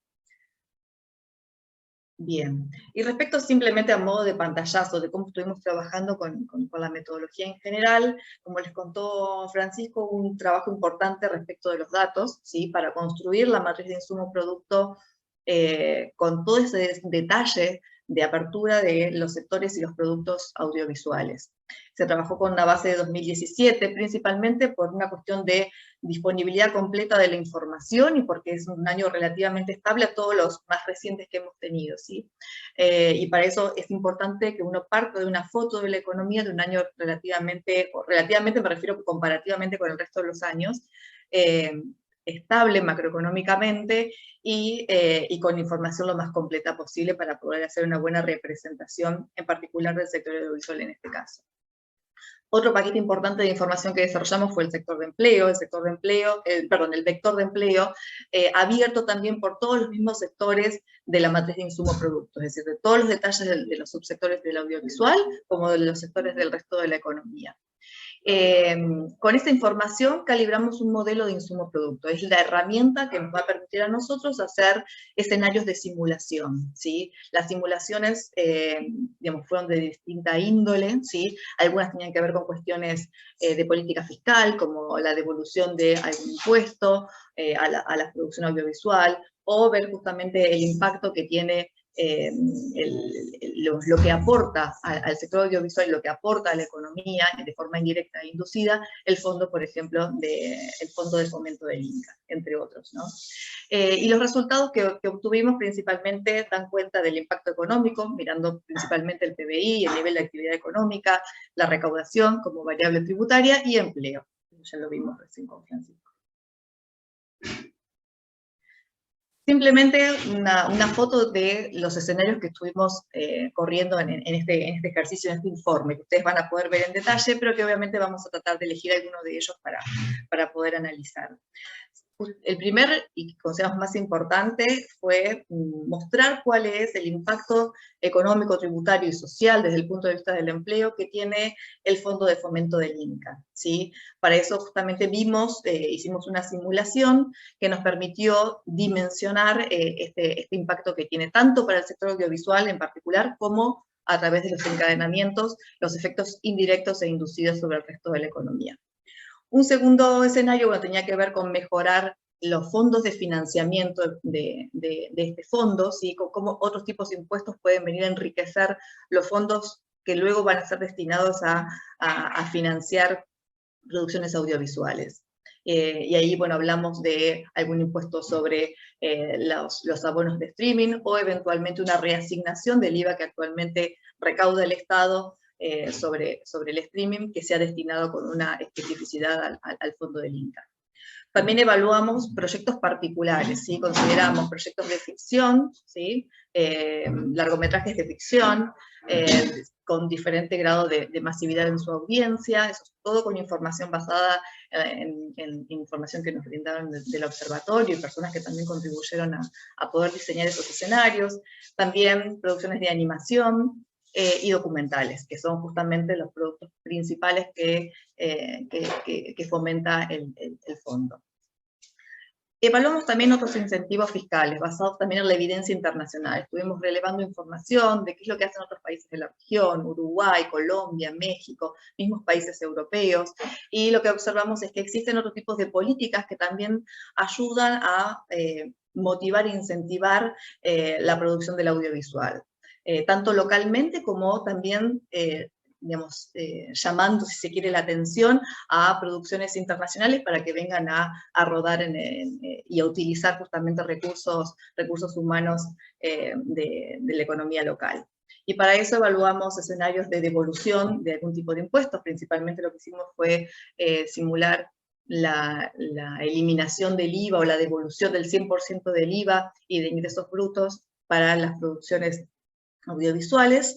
Bien, y respecto simplemente a modo de pantallazo de cómo estuvimos trabajando con la metodología en general, como les contó Francisco, un trabajo importante respecto de los datos, ¿sí? Para construir la matriz de insumo-producto con todo ese detalle de apertura de los sectores y los productos audiovisuales. Se trabajó con una base de 2017, principalmente por una cuestión de disponibilidad completa de la información y porque es un año relativamente estable a todos los más recientes que hemos tenido, ¿sí? Y para eso es importante que uno parta de una foto de la economía de un año relativamente me refiero comparativamente con el resto de los años, estable macroeconómicamente y con información lo más completa posible para poder hacer una buena representación, en particular del sector audiovisual en este caso. Otro paquete importante de información que desarrollamos fue el sector de empleo, el vector de empleo, abierto también por todos los mismos sectores de la matriz de insumo-producto, es decir, de todos los detalles de los subsectores del audiovisual, como de los sectores del resto de la economía. Con esta información calibramos un modelo de insumo-producto, es la herramienta que nos va a permitir a nosotros hacer escenarios de simulación, ¿sí? Las simulaciones, digamos, fueron de distinta índole, ¿sí? Algunas tenían que ver con cuestiones de política fiscal, como la devolución de algún impuesto a la producción audiovisual, o ver justamente el impacto que tiene lo que aporta al sector audiovisual y lo que aporta a la economía de forma indirecta e inducida, el fondo, por ejemplo, el Fondo de Fomento del Inca, entre otros, ¿no? Y los resultados que obtuvimos principalmente dan cuenta del impacto económico, mirando principalmente el PBI, el nivel de actividad económica, la recaudación como variable tributaria y empleo. Ya lo vimos recién con Francisco. Simplemente una foto de los escenarios que estuvimos corriendo en este ejercicio, en este informe, que ustedes van a poder ver en detalle, pero que obviamente vamos a tratar de elegir algunos de ellos para poder analizar. El primer, y que consideramos más importante, fue mostrar cuál es el impacto económico, tributario y social desde el punto de vista del empleo que tiene el Fondo de Fomento del Inca, ¿sí? Para eso justamente hicimos una simulación que nos permitió dimensionar este impacto que tiene tanto para el sector audiovisual en particular como a través de los encadenamientos, los efectos indirectos e inducidos sobre el resto de la economía. Un segundo escenario tenía que ver con mejorar los fondos de financiamiento de este fondo, ¿sí? Cómo otros tipos de impuestos pueden venir a enriquecer los fondos que luego van a ser destinados a financiar producciones audiovisuales. Y ahí, bueno, hablamos de algún impuesto sobre los abonos de streaming o eventualmente una reasignación del IVA que actualmente recauda el Estado sobre el streaming que sea destinado con una especificidad al Fondo del Inca. También evaluamos proyectos particulares, ¿sí? Consideramos proyectos de ficción, ¿sí? Largometrajes de ficción, con diferente grado de masividad en su audiencia, eso es todo con información basada en información que nos brindaron del observatorio y personas que también contribuyeron a poder diseñar esos escenarios. También producciones de animación, y documentales, que son justamente los productos principales que fomenta el fondo. Evaluamos también otros incentivos fiscales, basados también en la evidencia internacional. Estuvimos relevando información de qué es lo que hacen otros países de la región, Uruguay, Colombia, México, mismos países europeos, y lo que observamos es que existen otros tipos de políticas que también ayudan a motivar e incentivar la producción del audiovisual. Tanto localmente como también digamos, llamando, si se quiere, la atención a producciones internacionales para que vengan a rodar y a utilizar justamente recursos humanos de la economía local. Y para eso evaluamos escenarios de devolución de algún tipo de impuestos. Principalmente lo que hicimos fue simular la eliminación del IVA o la devolución del 100% del IVA y de ingresos brutos para las producciones audiovisuales,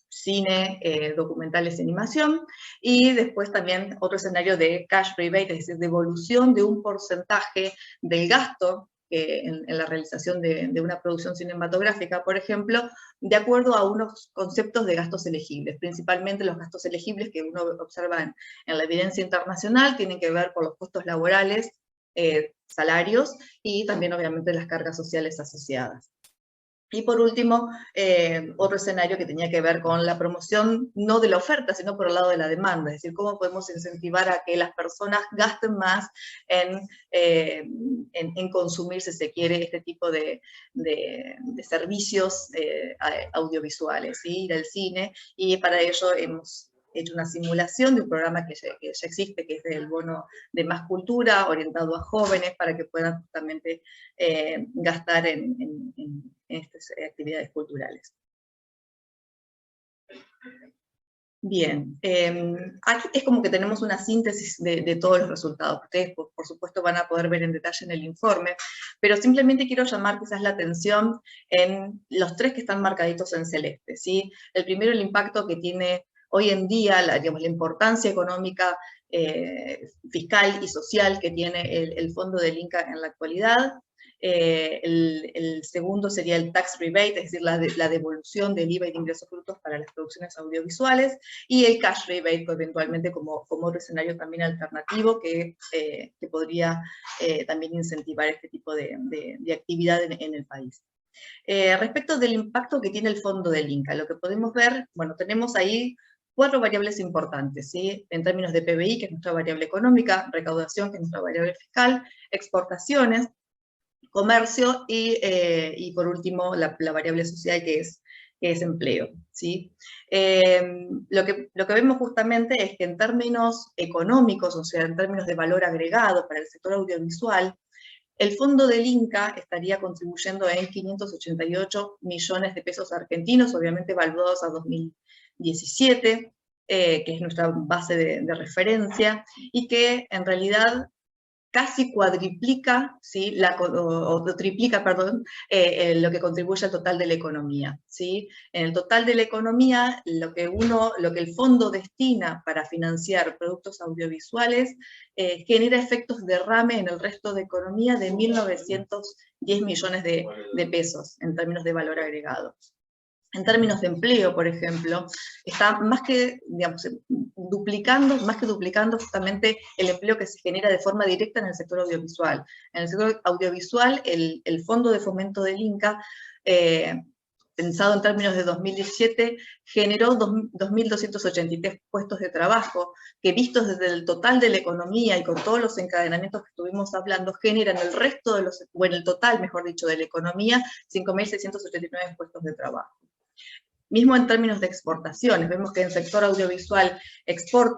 cine, documentales y animación, y después también otro escenario de cash rebate, es decir, devolución de un porcentaje del gasto en la realización de una producción cinematográfica, por ejemplo, de acuerdo a unos conceptos de gastos elegibles. Principalmente los gastos elegibles que uno observa en la evidencia internacional tienen que ver con los costos laborales, salarios, y también obviamente las cargas sociales asociadas. Y por último, otro escenario que tenía que ver con la promoción, no de la oferta, sino por el lado de la demanda, es decir, cómo podemos incentivar a que las personas gasten más en consumir, si se quiere, este tipo de servicios audiovisuales, ¿sí? Ir al cine, y para ello hemos hecho una simulación de un programa que ya existe, que es el bono de Más Cultura, orientado a jóvenes, para que puedan justamente gastar en estas actividades culturales. Bien, aquí es como que tenemos una síntesis de todos los resultados. Ustedes, por supuesto, van a poder ver en detalle en el informe, pero simplemente quiero llamar quizás la atención en los tres que están marcaditos en celeste, ¿sí? El primero, el impacto que tiene hoy en día, digamos, la importancia económica, fiscal y social que tiene el fondo del Inca en la actualidad. El segundo sería el tax rebate, es decir, la devolución del IVA y de ingresos brutos para las producciones audiovisuales, y el cash rebate, eventualmente como otro escenario también alternativo que podría también incentivar este tipo de actividad en el país. Respecto del impacto que tiene el fondo del Inca, lo que podemos ver, bueno, tenemos ahí 4 variables importantes, ¿sí? En términos de PBI, que es nuestra variable económica, recaudación, que es nuestra variable fiscal, exportaciones, comercio, y por último la variable social, que es empleo, ¿sí? Lo que vemos justamente es que en términos económicos, o sea, en términos de valor agregado para el sector audiovisual, el fondo del Inca estaría contribuyendo en 588 millones de pesos argentinos, obviamente evaluados a 2017, que es nuestra base de referencia, y que en realidad casi cuadriplica, ¿sí? o triplica, perdón, lo que contribuye al total de la economía, ¿sí? En el total de la economía, lo que el fondo destina para financiar productos audiovisuales genera efectos derrame en el resto de economía de 1.910 millones de pesos en términos de valor agregado. En términos de empleo, por ejemplo, está más que duplicando justamente el empleo que se genera de forma directa en el sector audiovisual. En el sector audiovisual, el Fondo de Fomento del Inca, pensado en términos de 2017, generó 2.283 puestos de trabajo, que vistos desde el total de la economía y con todos los encadenamientos que estuvimos hablando, generan el resto de el total, mejor dicho, de la economía, 5.679 puestos de trabajo. Mismo en términos de exportaciones, vemos que el sector audiovisual exportó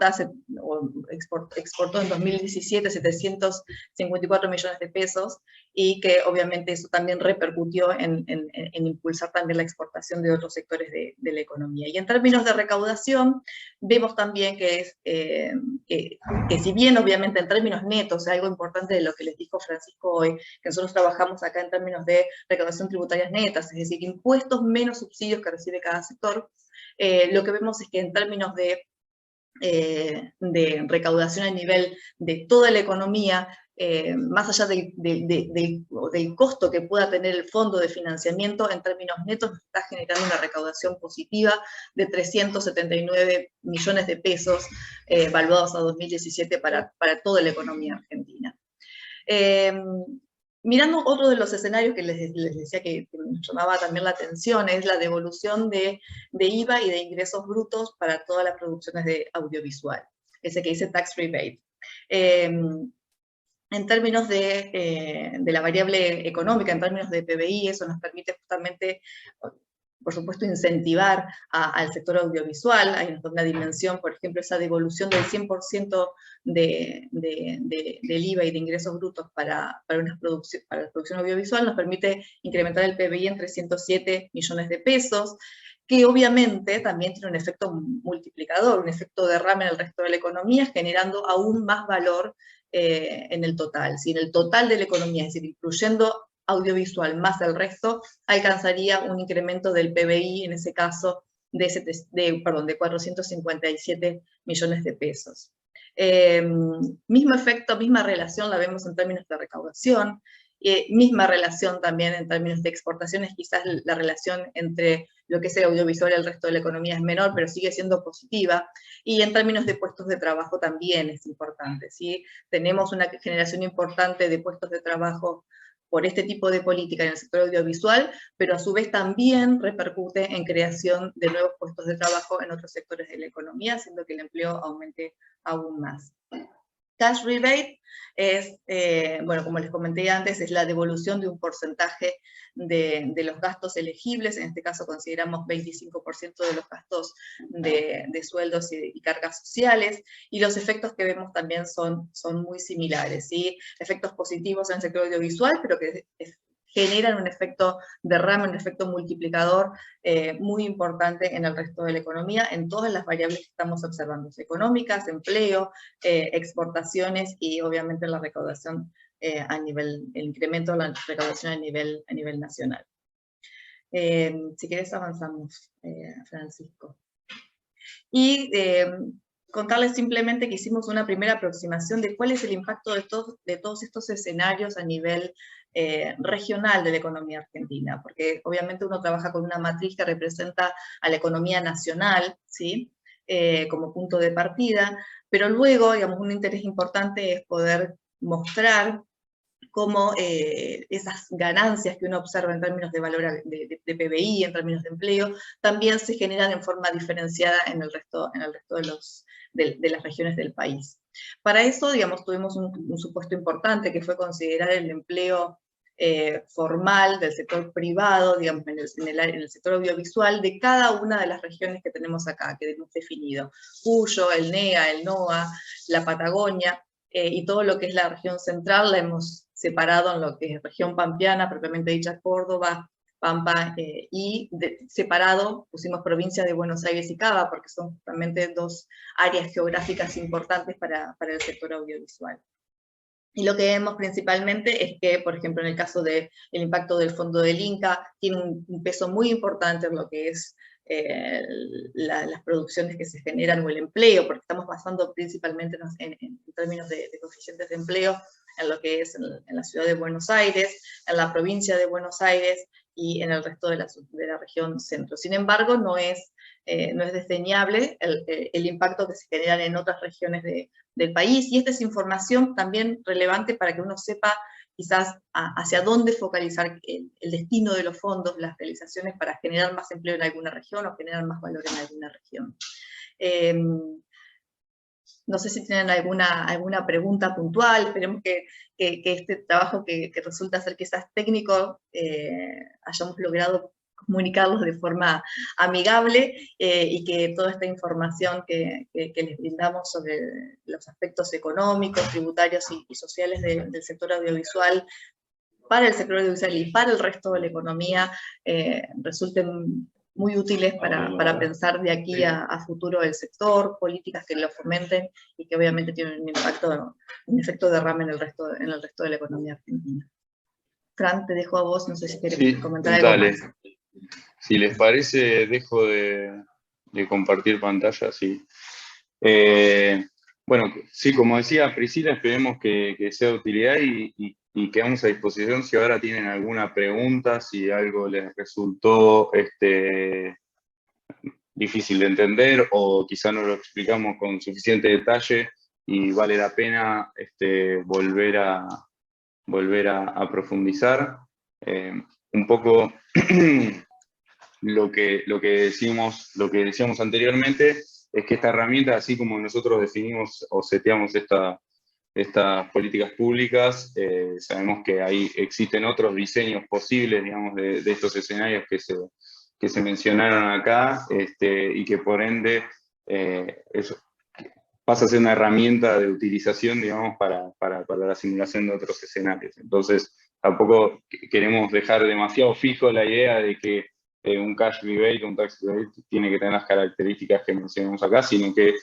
en 2017 754 millones de pesos, y que obviamente eso también repercutió en impulsar también la exportación de otros sectores de la economía. Y en términos de recaudación, vemos también que si bien obviamente en términos netos, algo importante de lo que les dijo Francisco hoy, que nosotros trabajamos acá en términos de recaudación tributaria netas, es decir, impuestos menos subsidios que recibe cada sector, lo que vemos es que en términos de recaudación a nivel de toda la economía, más allá del costo que pueda tener el fondo de financiamiento, en términos netos nos está generando una recaudación positiva de 379 millones de pesos, evaluados a 2017 para toda la economía argentina. Mirando otro de los escenarios que les decía que nos llamaba también la atención, es la devolución de IVA y de ingresos brutos para todas las producciones de audiovisual, ese que dice tax rebate. En términos de la variable económica, en términos de PBI, eso nos permite justamente por supuesto, incentivar al sector audiovisual. Hay una dimensión, por ejemplo, esa devolución del 100% del IVA y de ingresos brutos para la producción audiovisual nos permite incrementar el PBI en 307 millones de pesos, que obviamente también tiene un efecto multiplicador, un efecto derrame en el resto de la economía, generando aún más valor en el total. Si en el total de la economía, es decir, incluyendo audiovisual más el resto, alcanzaría un incremento del PBI, en ese caso, de 457 millones de pesos. Mismo efecto, misma relación la vemos en términos de recaudación, misma relación también en términos de exportaciones. Quizás la relación entre lo que es el audiovisual y el resto de la economía es menor, pero sigue siendo positiva, y en términos de puestos de trabajo también es importante, ¿sí? Tenemos una generación importante de puestos de trabajo por este tipo de política en el sector audiovisual, pero a su vez también repercute en creación de nuevos puestos de trabajo en otros sectores de la economía, haciendo que el empleo aumente aún más. Cash rebate es, bueno, como les comenté antes, es la devolución de un porcentaje de los gastos elegibles. En este caso consideramos 25% de los gastos de sueldos y cargas sociales, y los efectos que vemos también son muy similares, ¿sí? Efectos positivos en el sector audiovisual, pero que generan un efecto derrame, un efecto multiplicador muy importante en el resto de la economía, en todas las variables que estamos observando, económicas, empleo, exportaciones y obviamente la recaudación el incremento de la recaudación a nivel nacional. Si querés avanzamos, Francisco. Y contarles simplemente que hicimos una primera aproximación de cuál es el impacto de todos estos escenarios a nivel regional de la economía argentina, porque obviamente uno trabaja con una matriz que representa a la economía nacional, ¿sí? Como punto de partida, pero luego, digamos, un interés importante es poder mostrar cómo esas ganancias que uno observa en términos de valor de PBI, en términos de empleo, también se generan en forma diferenciada en el resto de las regiones del país. Para eso, digamos, tuvimos un supuesto importante, que fue considerar el empleo formal del sector privado, digamos, en el sector audiovisual, de cada una de las regiones que tenemos acá, que hemos definido: Cuyo, el NEA, el NOA, la Patagonia, y todo lo que es la región central la hemos separado en lo que es región pampeana, propiamente dicha Córdoba, Pampa, y separado pusimos provincia de Buenos Aires y Cava, porque son justamente dos áreas geográficas importantes para el sector audiovisual. Y lo que vemos principalmente es que, por ejemplo, en el caso del impacto del Fondo del Inca, tiene un peso muy importante en lo que es las producciones que se generan o el empleo, porque estamos basando principalmente en términos de coeficientes de empleo en lo que es en la ciudad de Buenos Aires, en la provincia de Buenos Aires y en el resto de la región centro. Sin embargo, no es desdeñable el impacto que se generan en otras regiones del país, y esta es información también relevante para que uno sepa quizás hacia dónde focalizar el destino de los fondos, las realizaciones, para generar más empleo en alguna región o generar más valor en alguna región. No sé si tienen alguna pregunta puntual. Esperemos que este trabajo que resulta ser quizás técnico hayamos logrado comunicarlos de forma amigable, y que toda esta información que les brindamos sobre los aspectos económicos, tributarios y sociales del sector audiovisual, para el sector audiovisual y para el resto de la economía, resulten muy útiles para pensar de aquí a futuro el sector, políticas que lo fomenten y que obviamente tienen un efecto derrame en el resto de la economía argentina. Fran, te dejo a vos, no sé si querés comentar algo más. Si les parece, dejo de compartir pantalla, sí. Bueno, sí, como decía Priscila, esperemos que sea de utilidad y quedamos a disposición si ahora tienen alguna pregunta, si algo les resultó difícil de entender o quizá no lo explicamos con suficiente detalle y vale la pena volver a profundizar. Un poco lo que decíamos anteriormente es que esta herramienta, así como nosotros definimos o seteamos estas políticas públicas, sabemos que ahí existen otros diseños posibles, digamos, de estos escenarios que que se mencionaron acá, y que por ende eso pasa a ser una herramienta de utilización, digamos, para la simulación de otros escenarios. Entonces, tampoco queremos dejar demasiado fijo la idea de que un cash rebate, un tax rebate, tiene que tener las características que mencionamos acá, sino que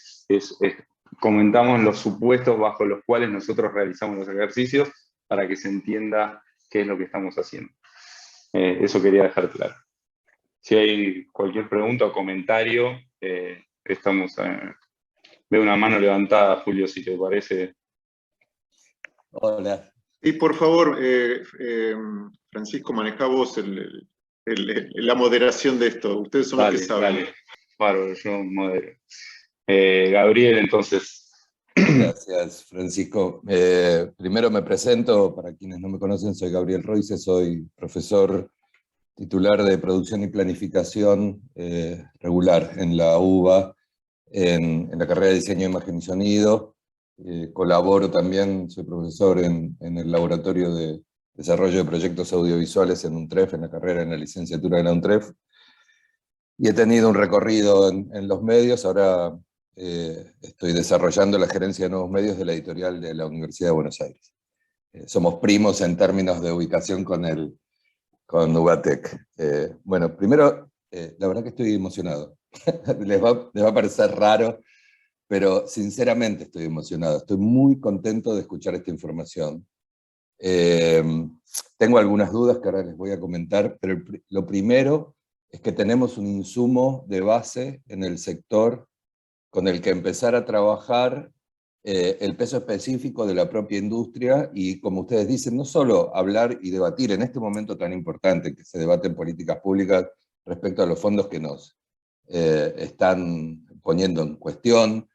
comentamos los supuestos bajo los cuales nosotros realizamos los ejercicios para que se entienda qué es lo que estamos haciendo. Eso quería dejar claro. Si hay cualquier pregunta o comentario, estamos... Veo una mano levantada, Julio, si te parece. Hola. Y por favor, Francisco, maneja vos la moderación de esto. Ustedes son los que saben. Dale, bárbaro, yo modero. Gabriel, entonces. Gracias, Francisco. Primero me presento, para quienes no me conocen, soy Gabriel Royce, soy profesor titular de Producción y Planificación regular en la UBA, en la carrera de Diseño, Imagen y Sonido. Colaboro también, soy profesor en el Laboratorio de Desarrollo de Proyectos Audiovisuales en UNTREF, en la carrera, en la licenciatura de la UNTREF. Y he tenido un recorrido en los medios. Ahora estoy desarrollando la gerencia de nuevos medios de la editorial de la Universidad de Buenos Aires. Somos primos en términos de ubicación con UBATEC. Bueno, primero, la verdad que estoy emocionado. Les va a parecer raro, pero sinceramente estoy emocionado. Estoy muy contento de escuchar esta información. Tengo algunas dudas que ahora les voy a comentar, pero lo primero es que tenemos un insumo de base en el sector con el que empezar a trabajar el peso específico de la propia industria y, como ustedes dicen, no solo hablar y debatir en este momento tan importante que se debaten políticas públicas respecto a los fondos que nos están poniendo en cuestión,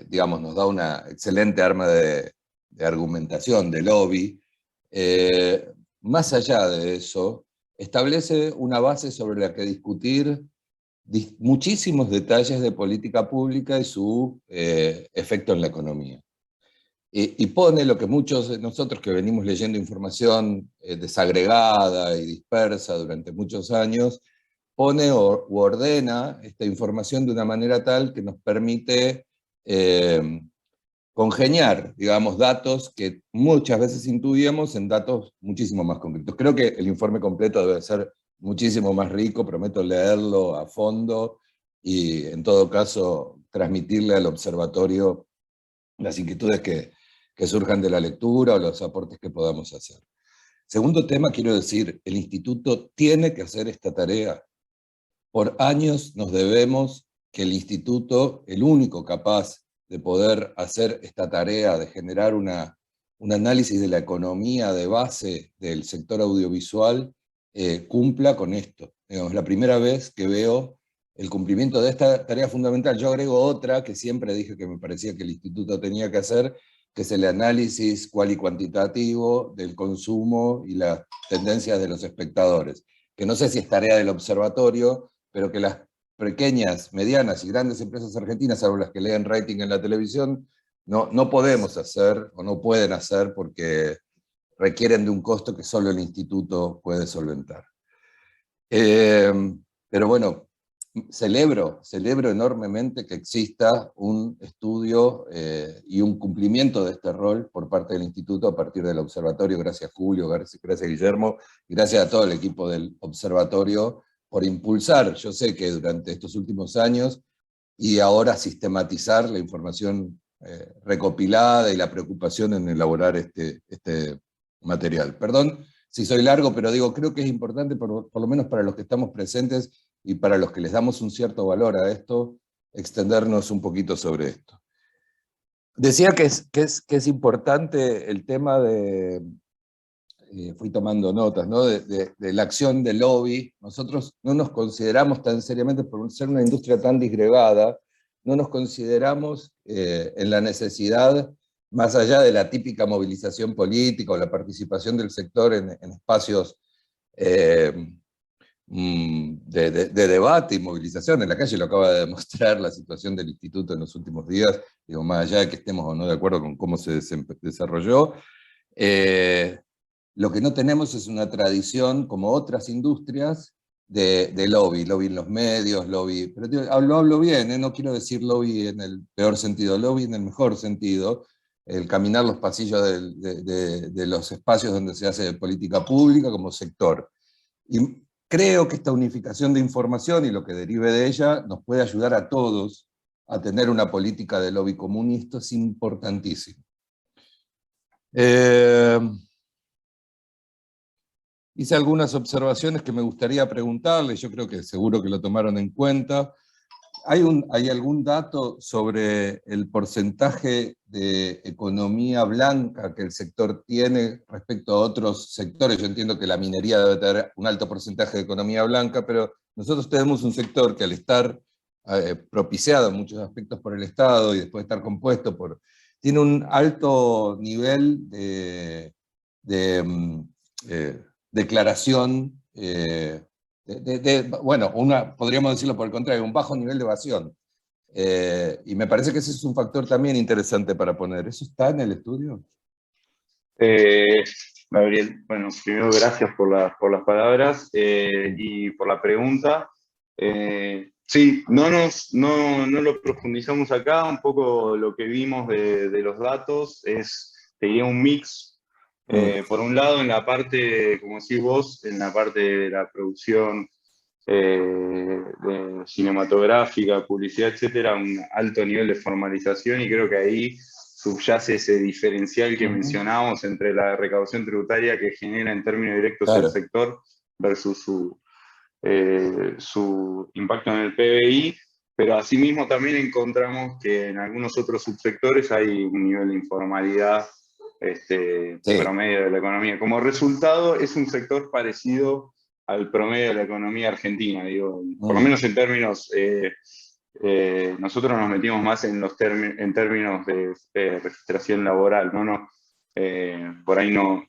digamos, nos da una excelente arma de argumentación, de lobby. Más allá de eso, establece una base sobre la que discutir muchísimos detalles de política pública y su efecto en la economía. Y pone lo que muchos de nosotros que venimos leyendo información desagregada y dispersa durante muchos años, pone u ordena esta información de una manera tal que nos permite congeniar, digamos, datos que muchas veces intuíamos en datos muchísimo más concretos. Creo que el informe completo debe ser muchísimo más rico, prometo leerlo a fondo y en todo caso transmitirle al observatorio las inquietudes que surjan de la lectura o los aportes que podamos hacer. Segundo tema, quiero decir, el instituto tiene que hacer esta tarea. Por años nos debemos que el instituto, el único capaz de poder hacer esta tarea, de generar un análisis de la economía de base del sector audiovisual, cumpla con esto. Es la primera vez que veo el cumplimiento de esta tarea fundamental. Yo agrego otra que siempre dije que me parecía que el instituto tenía que hacer, que es el análisis cual y cuantitativo del consumo y las tendencias de los espectadores, que no sé si es tarea del observatorio, pero que las pequeñas, medianas y grandes empresas argentinas, salvo las que leen rating en la televisión, no podemos hacer o no pueden hacer porque requieren de un costo que solo el instituto puede solventar. Pero bueno, celebro enormemente que exista un estudio y un cumplimiento de este rol por parte del instituto a partir del observatorio. Gracias Julio, gracias Guillermo, y gracias a todo el equipo del observatorio por impulsar, yo sé que durante estos últimos años, y ahora sistematizar la información recopilada y la preocupación en elaborar este material. Perdón si soy largo, pero digo, creo que es importante, por lo menos para los que estamos presentes y para los que les damos un cierto valor a esto, extendernos un poquito sobre esto. Decía que es importante el tema de, fui tomando notas, ¿no? de la acción de lobby. Nosotros no nos consideramos tan seriamente, por ser una industria tan disgregada, no nos consideramos en la necesidad, más allá de la típica movilización política o la participación del sector en espacios de debate y movilización. En la calle lo acaba de demostrar la situación del instituto en los últimos días, digo, más allá de que estemos o no de acuerdo con cómo se desarrolló. Lo que no tenemos es una tradición, como otras industrias, de lobby en los medios, lobby, pero lo hablo bien, no quiero decir lobby en el peor sentido, lobby en el mejor sentido, el caminar los pasillos de los espacios donde se hace política pública como sector. Y creo que esta unificación de información y lo que derive de ella nos puede ayudar a todos a tener una política de lobby común, y esto es importantísimo. Hice algunas observaciones que me gustaría preguntarles, yo creo que seguro que lo tomaron en cuenta. ¿Hay algún dato sobre el porcentaje de economía blanca que el sector tiene respecto a otros sectores? Yo entiendo que la minería debe tener un alto porcentaje de economía blanca, pero nosotros tenemos un sector que al estar propiciado en muchos aspectos por el Estado y después de estar compuesto por... tiene un alto nivel de declaración, bueno, podríamos decirlo por el contrario, un bajo nivel de evasión. Y me parece que ese es un factor también interesante para poner. ¿Eso está en el estudio? Gabriel, bueno, primero gracias por las palabras y por la pregunta. Sí, no lo profundizamos acá, un poco lo que vimos de los datos te diría un mix. Por un lado, en la parte, como decís vos, en la parte de la producción de cinematográfica, publicidad, etcétera, un alto nivel de formalización, y creo que ahí subyace ese diferencial que mencionábamos entre la recaudación tributaria que genera en términos directos el sector versus su impacto en el PBI, pero asimismo también encontramos que en algunos otros subsectores hay un nivel de informalidad promedio de la economía. Como resultado, es un sector parecido al promedio de la economía argentina, digo, por lo menos en términos, nosotros nos metimos más en términos de registración laboral, por ahí no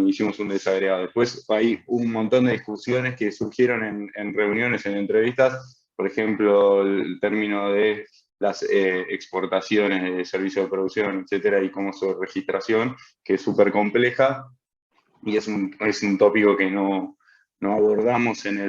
hicimos un desagregado. Después hay un montón de discusiones que surgieron en reuniones, en entrevistas, por ejemplo, el término de las exportaciones de servicios de producción, etcétera, y cómo su registración, que es súper compleja, y es un tópico que no abordamos en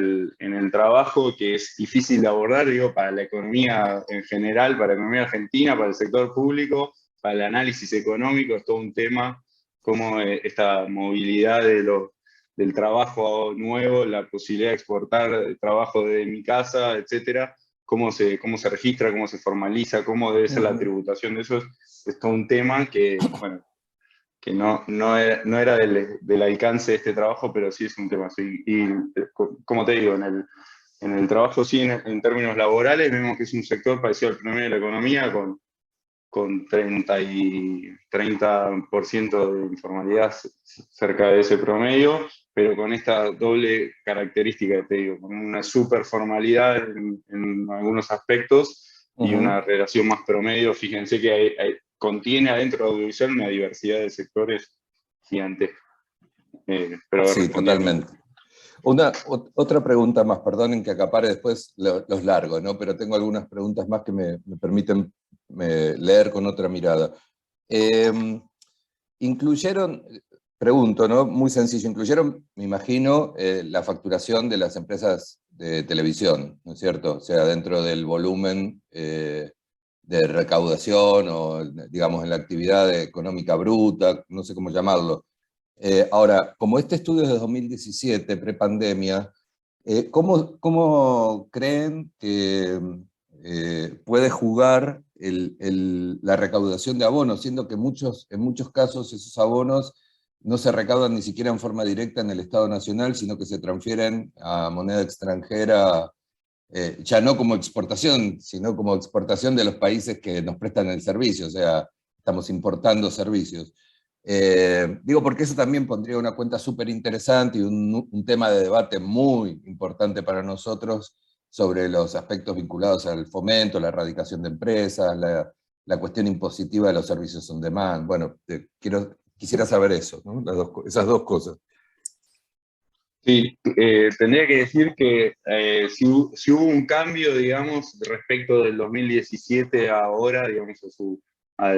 el trabajo, que es difícil de abordar, digo, para la economía en general, para la economía argentina, para el sector público, para el análisis económico, es todo un tema, como esta movilidad del trabajo nuevo, la posibilidad de exportar el trabajo de mi casa, etcétera, cómo se registra, cómo se formaliza, cómo debe ser la tributación de eso, es todo un tema que, bueno, que no era del alcance de este trabajo, pero sí es un tema. Sí. Y como te digo, en el trabajo sí, en términos laborales, vemos que es un sector parecido al promedio de la economía, con 30% de informalidad cerca de ese promedio, pero con esta doble característica que te digo, con una super formalidad en algunos aspectos y una relación más promedio. Fíjense que contiene adentro de audiovisual una diversidad de sectores gigantesca. Sí, totalmente. Otra pregunta más, perdonen que acapare después los largos, ¿no? Pero tengo algunas preguntas más que me permiten leer con otra mirada. Incluyeron, pregunto, ¿no? Muy sencillo, incluyeron, me imagino, la facturación de las empresas de televisión, ¿no es cierto? O sea, dentro del volumen de recaudación o, digamos, en la actividad económica bruta, no sé cómo llamarlo. Ahora, como este estudio es de 2017, prepandemia, ¿cómo creen que puede jugar la recaudación de abonos, siendo que en muchos casos esos abonos no se recaudan ni siquiera en forma directa en el Estado Nacional, sino que se transfieren a moneda extranjera, ya no como exportación, sino como exportación de los países que nos prestan el servicio, o sea, estamos importando servicios? Digo, porque eso también pondría una cuenta súper interesante y un tema de debate muy importante para nosotros sobre los aspectos vinculados al fomento, la erradicación de empresas, la cuestión impositiva de los servicios on demand. Bueno, quisiera saber eso, ¿no? Esas dos cosas. Sí, tendría que decir que si hubo un cambio, digamos, respecto del 2017 a ahora, digamos, a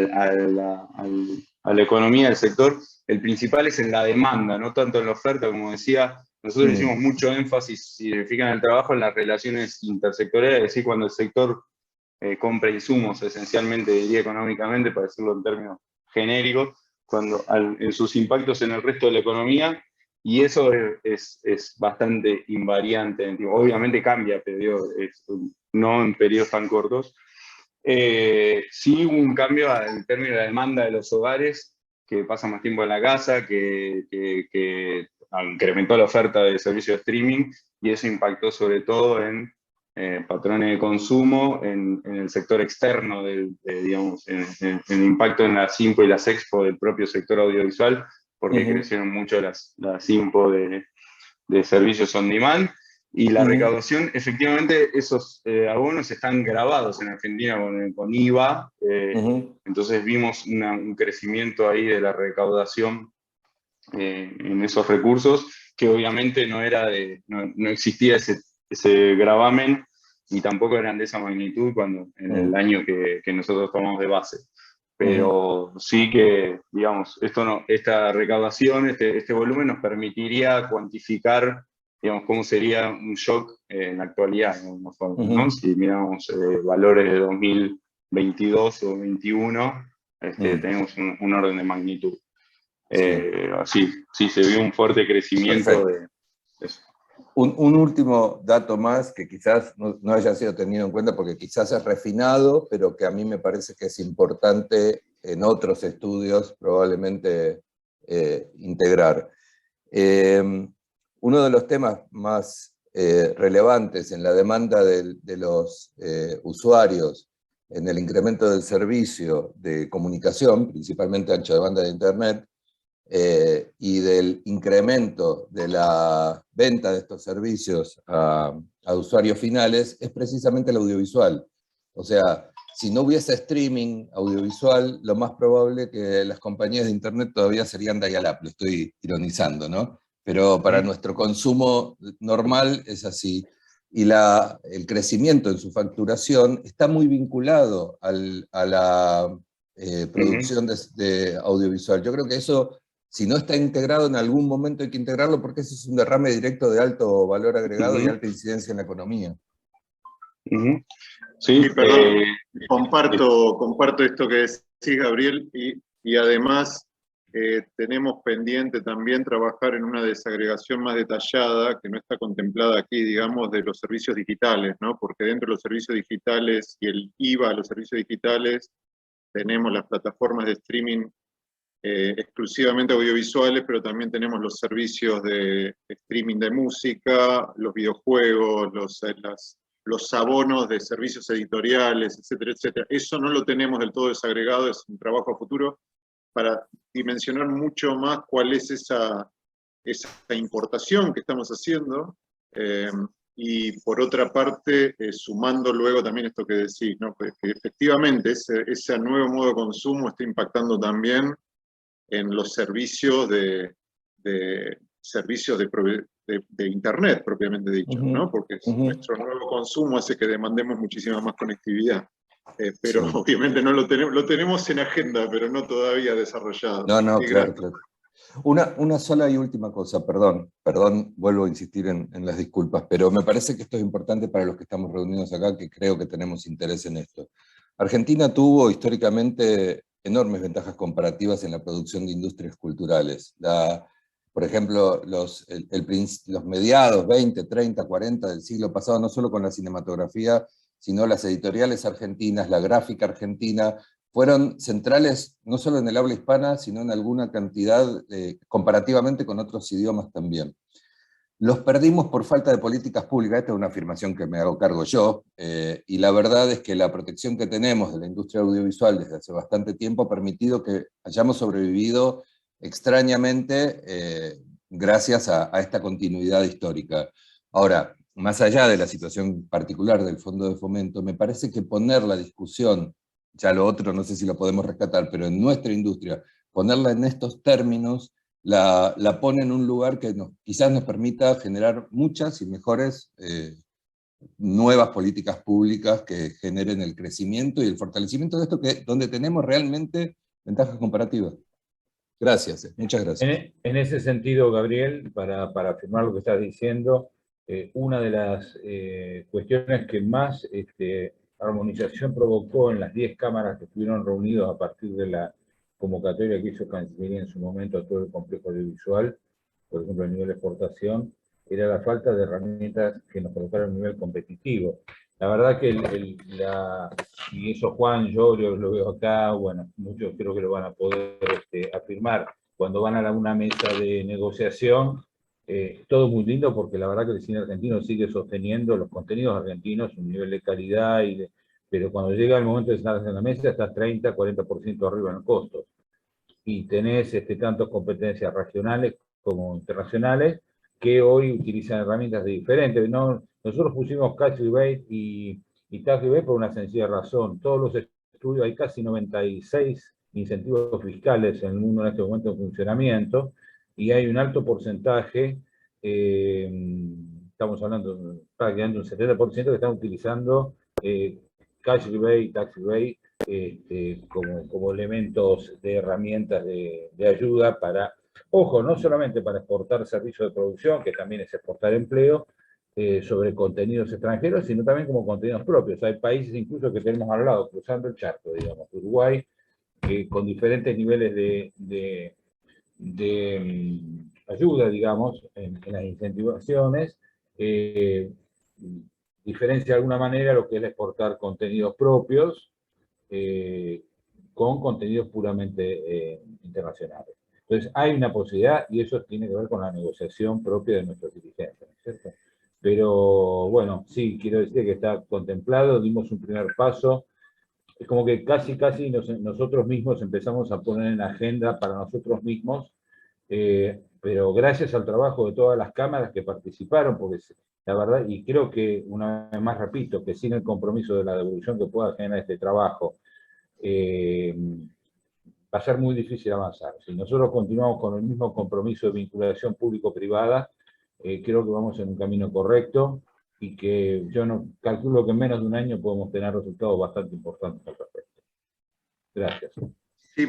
la economía del sector, el principal es en la demanda, no tanto en la oferta, como decía, nosotros hicimos mucho énfasis, si se fijan en el trabajo, en las relaciones intersectoriales, es decir, cuando el sector compra insumos, esencialmente, diría económicamente, para decirlo en términos genéricos, en sus impactos en el resto de la economía, y eso es bastante invariante. Obviamente cambia, pero digo, no en periodos tan cortos. Sí hubo un cambio en términos de la demanda de los hogares, que pasan más tiempo en la casa, que incrementó la oferta de servicios de streaming, y eso impactó sobre todo en patrones de consumo, en el sector externo, digamos, en el impacto en las INPO y las EXPO del propio sector audiovisual, porque crecieron mucho las INPO de servicios on demand, y la recaudación, efectivamente, esos abonos están grabados en Argentina con IVA, entonces vimos un crecimiento ahí de la recaudación en esos recursos, que obviamente no existía ese gravamen, y tampoco eran de esa magnitud en el año que nosotros tomamos de base. Pero sí que, digamos, esta recaudación, este volumen nos permitiría cuantificar, digamos, cómo sería un shock en la actualidad, ¿no? Si miramos valores de 2022 o 2021, tenemos un orden de magnitud. Sí, se vio un fuerte crecimiento de eso. Un último dato más que quizás no haya sido tenido en cuenta porque quizás es refinado, pero que a mí me parece que es importante en otros estudios probablemente integrar. Uno de los temas más relevantes en la demanda de los usuarios en el incremento del servicio de comunicación, principalmente ancho de banda de Internet, y del incremento de la venta de estos servicios a usuarios finales, es precisamente el audiovisual. O sea, si no hubiese streaming audiovisual, lo más probable que las compañías de Internet todavía serían dial-up, lo estoy ironizando, ¿no? Pero para nuestro consumo normal es así. Y el crecimiento en su facturación está muy vinculado a la producción de audiovisual. Yo creo que eso, si no está integrado, en algún momento hay que integrarlo, porque eso es un derrame directo de alto valor agregado y alta incidencia en la economía. Sí, perdón, comparto esto que decís, Gabriel, y además tenemos pendiente también trabajar en una desagregación más detallada, que no está contemplada aquí, digamos, de los servicios digitales, ¿no? Porque dentro de los servicios digitales y el IVA a los servicios digitales, tenemos las plataformas de streaming exclusivamente audiovisuales, pero también tenemos los servicios de streaming de música, los videojuegos, los abonos de servicios editoriales, etcétera, etcétera. Eso no lo tenemos del todo desagregado, es un trabajo a futuro para dimensionar mucho más cuál es esa importación que estamos haciendo, y por otra parte, sumando luego también esto que decís, ¿no? Pues que efectivamente ese nuevo modo de consumo está impactando también en los servicios de Internet, propiamente dicho, ¿no? Porque nuestro nuevo consumo hace que demandemos muchísima más conectividad. Pero obviamente no lo tenemos en agenda, pero no todavía desarrollado. No, claro. Una sola y última cosa, perdón, vuelvo a insistir en las disculpas, pero me parece que esto es importante para los que estamos reunidos acá, que creo que tenemos interés en esto. Argentina tuvo históricamente enormes ventajas comparativas en la producción de industrias culturales. Por ejemplo, los mediados 20, 30, 40 del siglo pasado, no solo con la cinematografía, sino las editoriales argentinas, la gráfica argentina, fueron centrales no solo en el habla hispana, sino en alguna cantidad, comparativamente con otros idiomas también. Los perdimos por falta de políticas públicas, esta es una afirmación que me hago cargo yo, y la verdad es que la protección que tenemos de la industria audiovisual desde hace bastante tiempo ha permitido que hayamos sobrevivido extrañamente gracias a esta continuidad histórica. Ahora, más allá de la situación particular del Fondo de Fomento, me parece que poner la discusión, ya lo otro no sé si lo podemos rescatar, pero en nuestra industria, ponerla en estos términos, la pone en un lugar que quizás nos permita generar muchas y mejores nuevas políticas públicas que generen el crecimiento y el fortalecimiento de esto, donde tenemos realmente ventajas comparativas. Gracias, muchas gracias. En ese sentido, Gabriel, para afirmar lo que estás diciendo, una de las cuestiones que más armonización provocó en las 10 cámaras que estuvieron reunidos a partir de la convocatoria que hizo Cancillería en su momento a todo el complejo audiovisual, por ejemplo, a nivel de exportación, era la falta de herramientas que nos colocaran a nivel competitivo. La verdad que y eso Juan, yo lo veo acá, bueno, muchos creo que lo van a poder afirmar, cuando van a una mesa de negociación, todo muy lindo porque la verdad que el cine argentino sigue sosteniendo los contenidos argentinos, un nivel de calidad, pero cuando llega el momento de sentarse en la mesa estás 30, 40% arriba en el costo. Y tenés tanto competencias regionales como internacionales que hoy utilizan herramientas diferentes. ¿No? Nosotros pusimos Catch Rebate y Tax Rebate por una sencilla razón. Todos los estudios, hay casi 96 incentivos fiscales en el mundo en este momento en funcionamiento, y hay un alto porcentaje, estamos hablando prácticamente un 70%, que están utilizando Cash Rebate y Tax Rebate como elementos de herramientas de ayuda para, ojo, no solamente para exportar servicios de producción, que también es exportar empleo, sobre contenidos extranjeros, sino también como contenidos propios. Hay países incluso que tenemos al lado, cruzando el charco, digamos, Uruguay, con diferentes niveles de ayuda, digamos, en las incentivaciones, diferencia de alguna manera lo que es exportar contenidos propios, con contenidos puramente internacionales. Entonces, hay una posibilidad, y eso tiene que ver con la negociación propia de nuestros dirigentes, ¿no es cierto? Pero, bueno, sí, quiero decir que está contemplado, dimos un primer paso, es como que casi nosotros mismos empezamos a poner en agenda para nosotros mismos, pero gracias al trabajo de todas las cámaras que participaron, porque la verdad, y creo que, una vez más repito, que sin el compromiso de la devolución que pueda generar este trabajo, va a ser muy difícil avanzar. Si nosotros continuamos con el mismo compromiso de vinculación público-privada, creo que vamos en un camino correcto y que yo no calculo que en menos de un año podemos tener resultados bastante importantes al respecto. Gracias. Sí,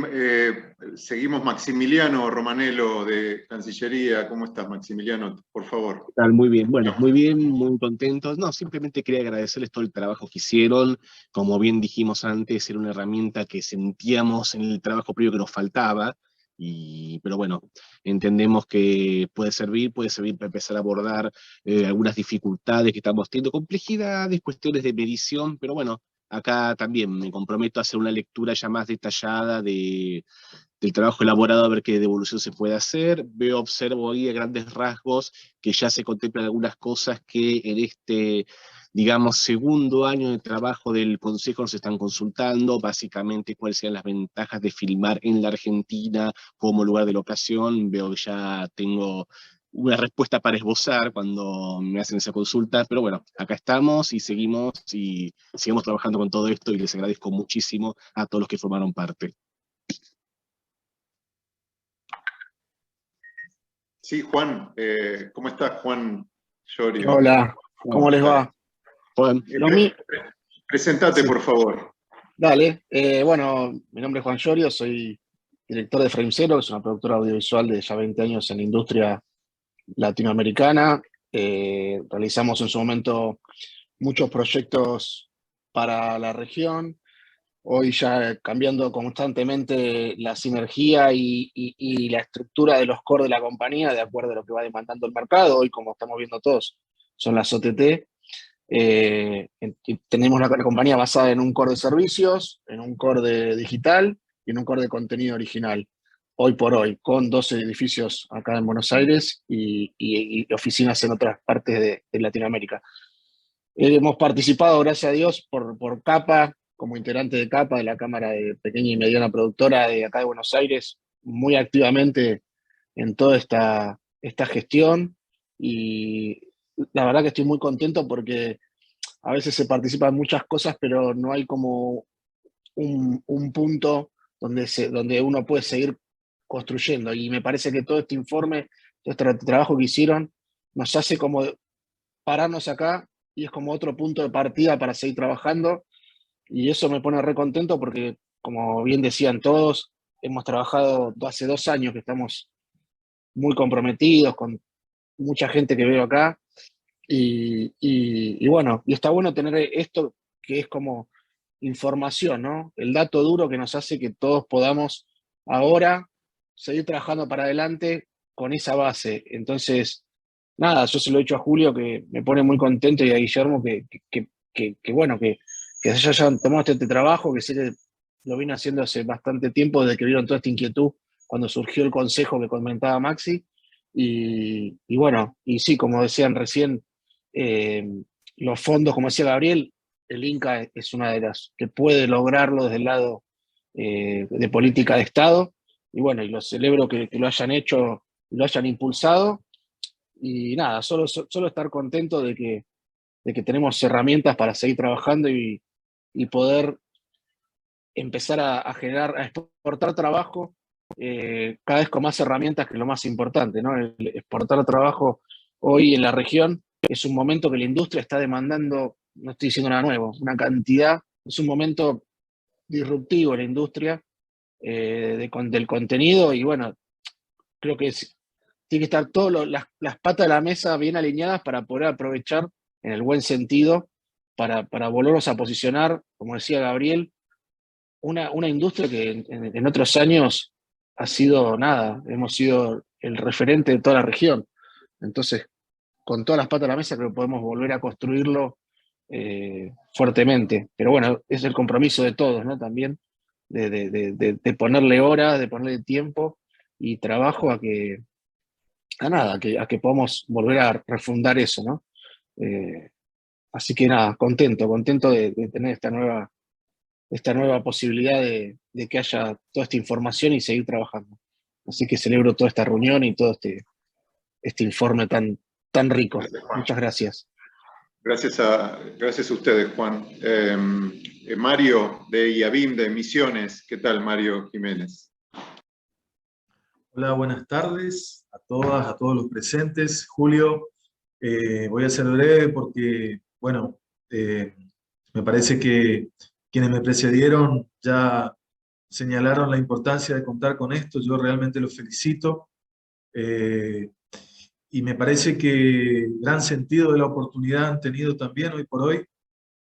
seguimos Maximiliano Romanello de Cancillería. ¿Cómo estás, Maximiliano? Por favor. ¿Qué tal? Muy bien, bueno, muy bien, muy contentos. No, simplemente quería agradecerles todo el trabajo que hicieron. Como bien dijimos antes, era una herramienta que sentíamos en el trabajo previo que nos faltaba, pero bueno, entendemos que puede servir para empezar a abordar algunas dificultades que estamos teniendo, complejidades, cuestiones de medición, pero bueno, acá también me comprometo a hacer una lectura ya más detallada del trabajo elaborado, a ver qué devolución se puede hacer. Observo ahí a grandes rasgos que ya se contemplan algunas cosas que en este, digamos, segundo año de trabajo del Consejo nos están consultando, básicamente cuáles serían las ventajas de filmar en la Argentina como lugar de locación. Veo que ya tengo una respuesta para esbozar cuando me hacen esa consulta, pero bueno, acá estamos y seguimos trabajando con todo esto, y les agradezco muchísimo a todos los que formaron parte. Sí, Juan, ¿cómo estás, Juan Llorio? Hola, ¿cómo les va? Juan. Presentate, Sí. por favor. Dale, bueno, mi nombre es Juan Llorio, soy director de Frame Zero, que es una productora audiovisual de ya 20 años en la industria latinoamericana. Realizamos en su momento muchos proyectos para la región. Hoy ya cambiando constantemente la sinergia y la estructura de los core de la compañía, de acuerdo a lo que va demandando el mercado. Hoy, como estamos viendo todos, son las OTT. Tenemos la compañía basada en un core de servicios, en un core de digital y en un core de contenido original. Hoy por hoy, con 12 edificios acá en Buenos Aires y oficinas en otras partes de Latinoamérica. Hemos participado, gracias a Dios, por CAPA, como integrante de CAPA, de la Cámara de Pequeña y Mediana Productora de acá de Buenos Aires, muy activamente en toda esta gestión, y la verdad que estoy muy contento porque a veces se participa en muchas cosas, pero no hay como un punto donde uno puede seguir construyendo, y me parece que todo este informe, todo este trabajo que hicieron, nos hace como pararnos acá, y es como otro punto de partida para seguir trabajando, y eso me pone re contento porque, como bien decían todos, hemos trabajado hace 2 años que estamos muy comprometidos con mucha gente que veo acá. Y bueno, y está bueno tener esto que es como información, ¿no? El dato duro que nos hace que todos podamos ahora seguir trabajando para adelante con esa base. Entonces, nada, yo se lo he dicho a Julio, que me pone muy contento, y a Guillermo, que bueno, que se hayan tomado este trabajo, que sé que lo vine haciendo hace bastante tiempo, desde que vieron toda esta inquietud cuando surgió el consejo que comentaba Maxi. Y bueno, y sí, como decían recién, los fondos, como decía Gabriel, el Inca es una de las que puede lograrlo desde el lado de política de Estado. Y bueno, y lo celebro que lo hayan hecho, lo hayan impulsado. Y nada, solo estar contento de que tenemos herramientas para seguir trabajando y poder empezar a generar, a exportar trabajo cada vez con más herramientas, que es lo más importante, ¿no? El exportar trabajo hoy en la región es un momento que la industria está demandando, no estoy diciendo nada nuevo, una cantidad, es un momento disruptivo en la industria del contenido. Y bueno, creo que tiene que estar todas las patas de la mesa bien alineadas para poder aprovechar en el buen sentido, para volvernos a posicionar, como decía Gabriel, una industria que en otros años ha sido nada, hemos sido el referente de toda la región. Entonces, con todas las patas de la mesa, creo que podemos volver a construirlo fuertemente. Pero bueno, es el compromiso de todos, ¿no? También de ponerle horas, de ponerle tiempo y trabajo a que podamos volver a refundar eso, ¿no? Así que nada, contento de tener esta nueva posibilidad de que haya toda esta información y seguir trabajando. Así que celebro toda esta reunión y todo este informe tan rico. Gracias, Juan. Muchas gracias. Gracias a ustedes, Juan. Mario de IABIM, de Misiones. ¿Qué tal, Mario Jiménez? Hola, buenas tardes a todas, a todos los presentes. Julio, voy a ser breve porque, bueno, me parece que quienes me precedieron ya señalaron la importancia de contar con esto. Yo realmente los felicito. Y me parece que gran sentido de la oportunidad han tenido también hoy por hoy,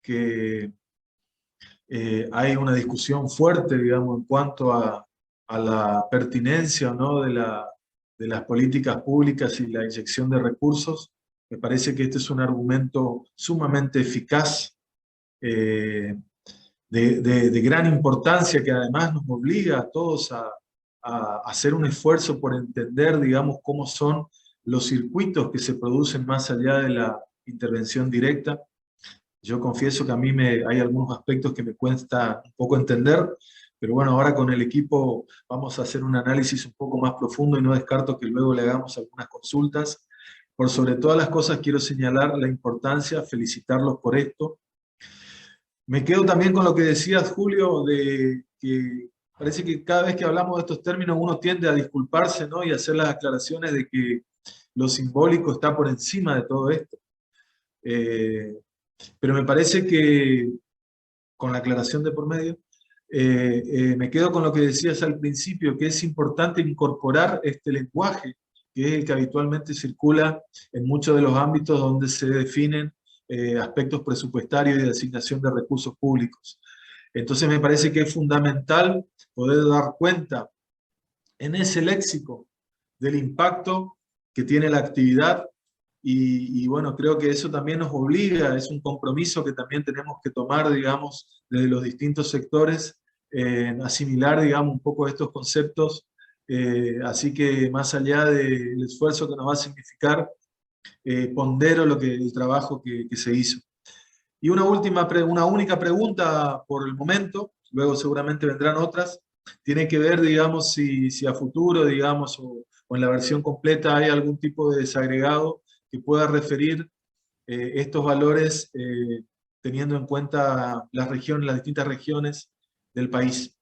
que hay una discusión fuerte, digamos, en cuanto a la pertinencia, ¿no?, de las políticas públicas y la inyección de recursos. Me parece que este es un argumento sumamente eficaz, de gran importancia, que además nos obliga a todos a hacer un esfuerzo por entender, digamos, cómo son los circuitos que se producen más allá de la intervención directa. Yo confieso que a mí hay algunos aspectos que me cuesta un poco entender, pero bueno, ahora con el equipo vamos a hacer un análisis un poco más profundo y no descarto que luego le hagamos algunas consultas. Por sobre todas las cosas quiero señalar la importancia, felicitarlos por esto. Me quedo también con lo que decías, Julio, de que parece que cada vez que hablamos de estos términos uno tiende a disculparse, ¿no?, y hacer las aclaraciones de que lo simbólico está por encima de todo esto. Pero me parece que, con la aclaración de por medio, me quedo con lo que decías al principio, que es importante incorporar este lenguaje, que es el que habitualmente circula en muchos de los ámbitos donde se definen aspectos presupuestarios y de asignación de recursos públicos. Entonces me parece que es fundamental poder dar cuenta en ese léxico del impacto que tiene la actividad. Y bueno, creo que eso también nos obliga, es un compromiso que también tenemos que tomar, digamos, desde los distintos sectores, asimilar, digamos, un poco estos conceptos. Así que más allá del esfuerzo que nos va a significar, pondero el trabajo que se hizo. Y una única pregunta por el momento, luego seguramente vendrán otras, tiene que ver, digamos, si a futuro, digamos, o en la versión completa hay algún tipo de desagregado que pueda referir estos valores teniendo en cuenta las distintas regiones del país.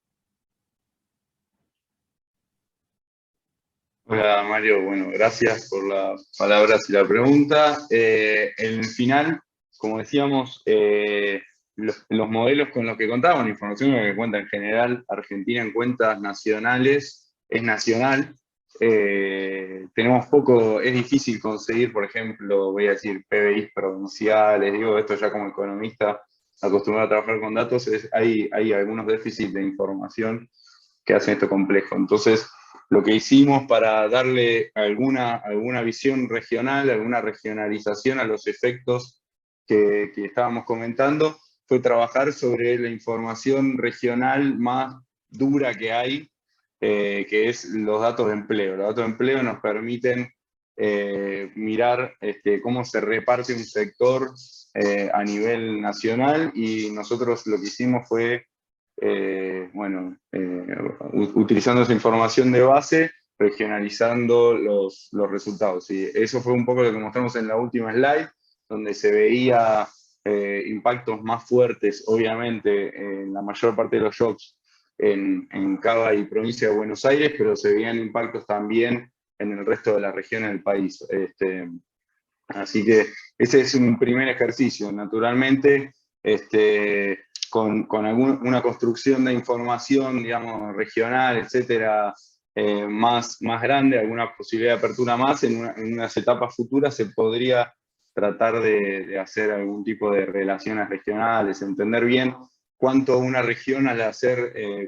Hola Mario, bueno, gracias por las palabras y la pregunta. En el final, como decíamos, los modelos con los que contamos, la información con la que cuenta en general Argentina en cuentas nacionales, es nacional. Tenemos poco, es difícil conseguir, por ejemplo, voy a decir PBIs provinciales, digo esto ya como economista acostumbrado a trabajar con datos, hay algunos déficits de información que hacen esto complejo. Entonces, lo que hicimos para darle alguna visión regional, alguna regionalización a los efectos que estábamos comentando, fue trabajar sobre la información regional más dura que hay, que es los datos de empleo. Los datos de empleo nos permiten mirar cómo se reparte un sector a nivel nacional, y nosotros lo que hicimos fue, utilizando esa información de base, regionalizando los resultados. Y eso fue un poco lo que mostramos en la última slide, donde se veía impactos más fuertes, obviamente, en la mayor parte de los shocks en Cava y provincia de Buenos Aires, pero se veían impactos también en el resto de las regiones del país. Así que ese es un primer ejercicio. Naturalmente, con una construcción de información, digamos, regional, etcétera, más grande, alguna posibilidad de apertura más, en unas etapas futuras se podría tratar de hacer algún tipo de relaciones regionales, entender bien cuánto una región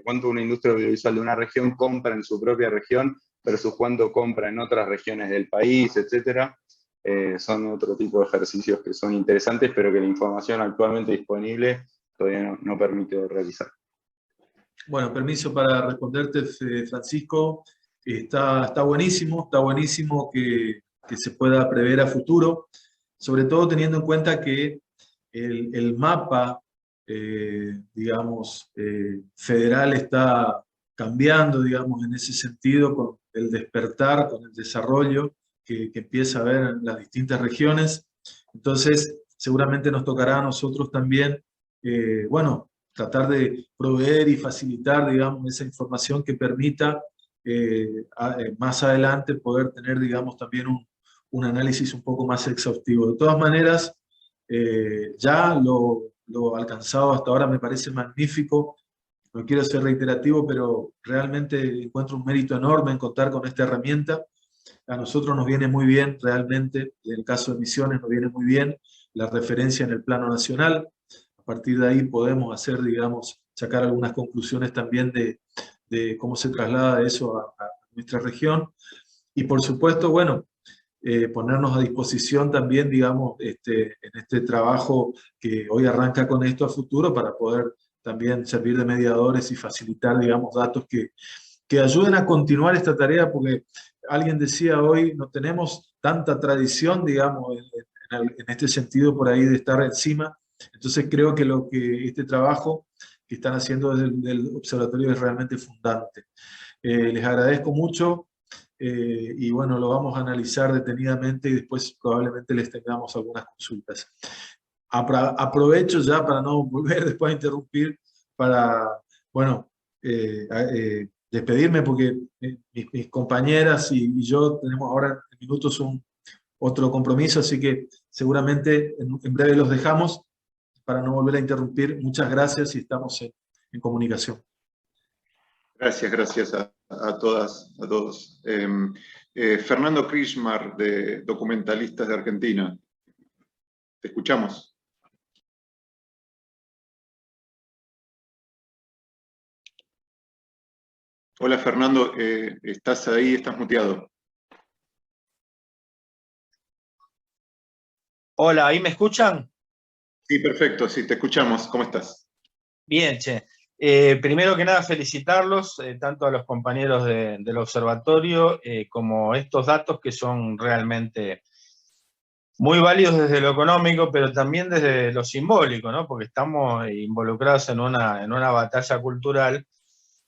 cuánto una industria audiovisual de una región compra en su propia región versus cuánto compra en otras regiones del país, etcétera. Son otro tipo de ejercicios que son interesantes, pero que la información actualmente disponible todavía no permite realizar. Bueno, permiso para responderte, Francisco. Está buenísimo que se pueda prever a futuro, sobre todo teniendo en cuenta que el mapa, digamos, federal está cambiando, digamos, en ese sentido, con el despertar, con el desarrollo que empieza a haber en las distintas regiones. Entonces, seguramente nos tocará a nosotros también, tratar de proveer y facilitar, digamos, esa información que permita más adelante poder tener, digamos, también un análisis un poco más exhaustivo. De todas maneras, ya lo alcanzado hasta ahora me parece magnífico. No quiero ser reiterativo, pero realmente encuentro un mérito enorme en contar con esta herramienta. A nosotros nos viene muy bien, realmente, en el caso de Misiones nos viene muy bien la referencia en el plano nacional. A partir de ahí podemos hacer, digamos, sacar algunas conclusiones también de cómo se traslada eso a nuestra región. Y por supuesto, ponernos a disposición también, digamos, en este trabajo que hoy arranca con esto a futuro, para poder también servir de mediadores y facilitar, digamos, datos que ayuden a continuar esta tarea, porque alguien decía hoy, no tenemos tanta tradición, digamos, en este sentido por ahí de estar encima. Entonces creo que este trabajo que están haciendo desde el observatorio es realmente fundante. Les agradezco mucho. Y bueno, lo vamos a analizar detenidamente y después probablemente les tengamos algunas consultas. Aprovecho ya para no volver después a interrumpir, para, despedirme, porque mis compañeras y yo tenemos ahora en minutos otro compromiso, así que seguramente en breve los dejamos para no volver a interrumpir. Muchas gracias y estamos en comunicación. Gracias a todas, a todos. Fernando Krishmar, de Documentalistas de Argentina. Te escuchamos. Hola Fernando, estás ahí, estás muteado. Hola, ¿ahí me escuchan? Sí, perfecto, sí, te escuchamos. ¿Cómo estás? Bien, che. Primero que nada, felicitarlos, tanto a los compañeros del observatorio, como estos datos que son realmente muy válidos desde lo económico, pero también desde lo simbólico, ¿no? Porque estamos involucrados en una batalla cultural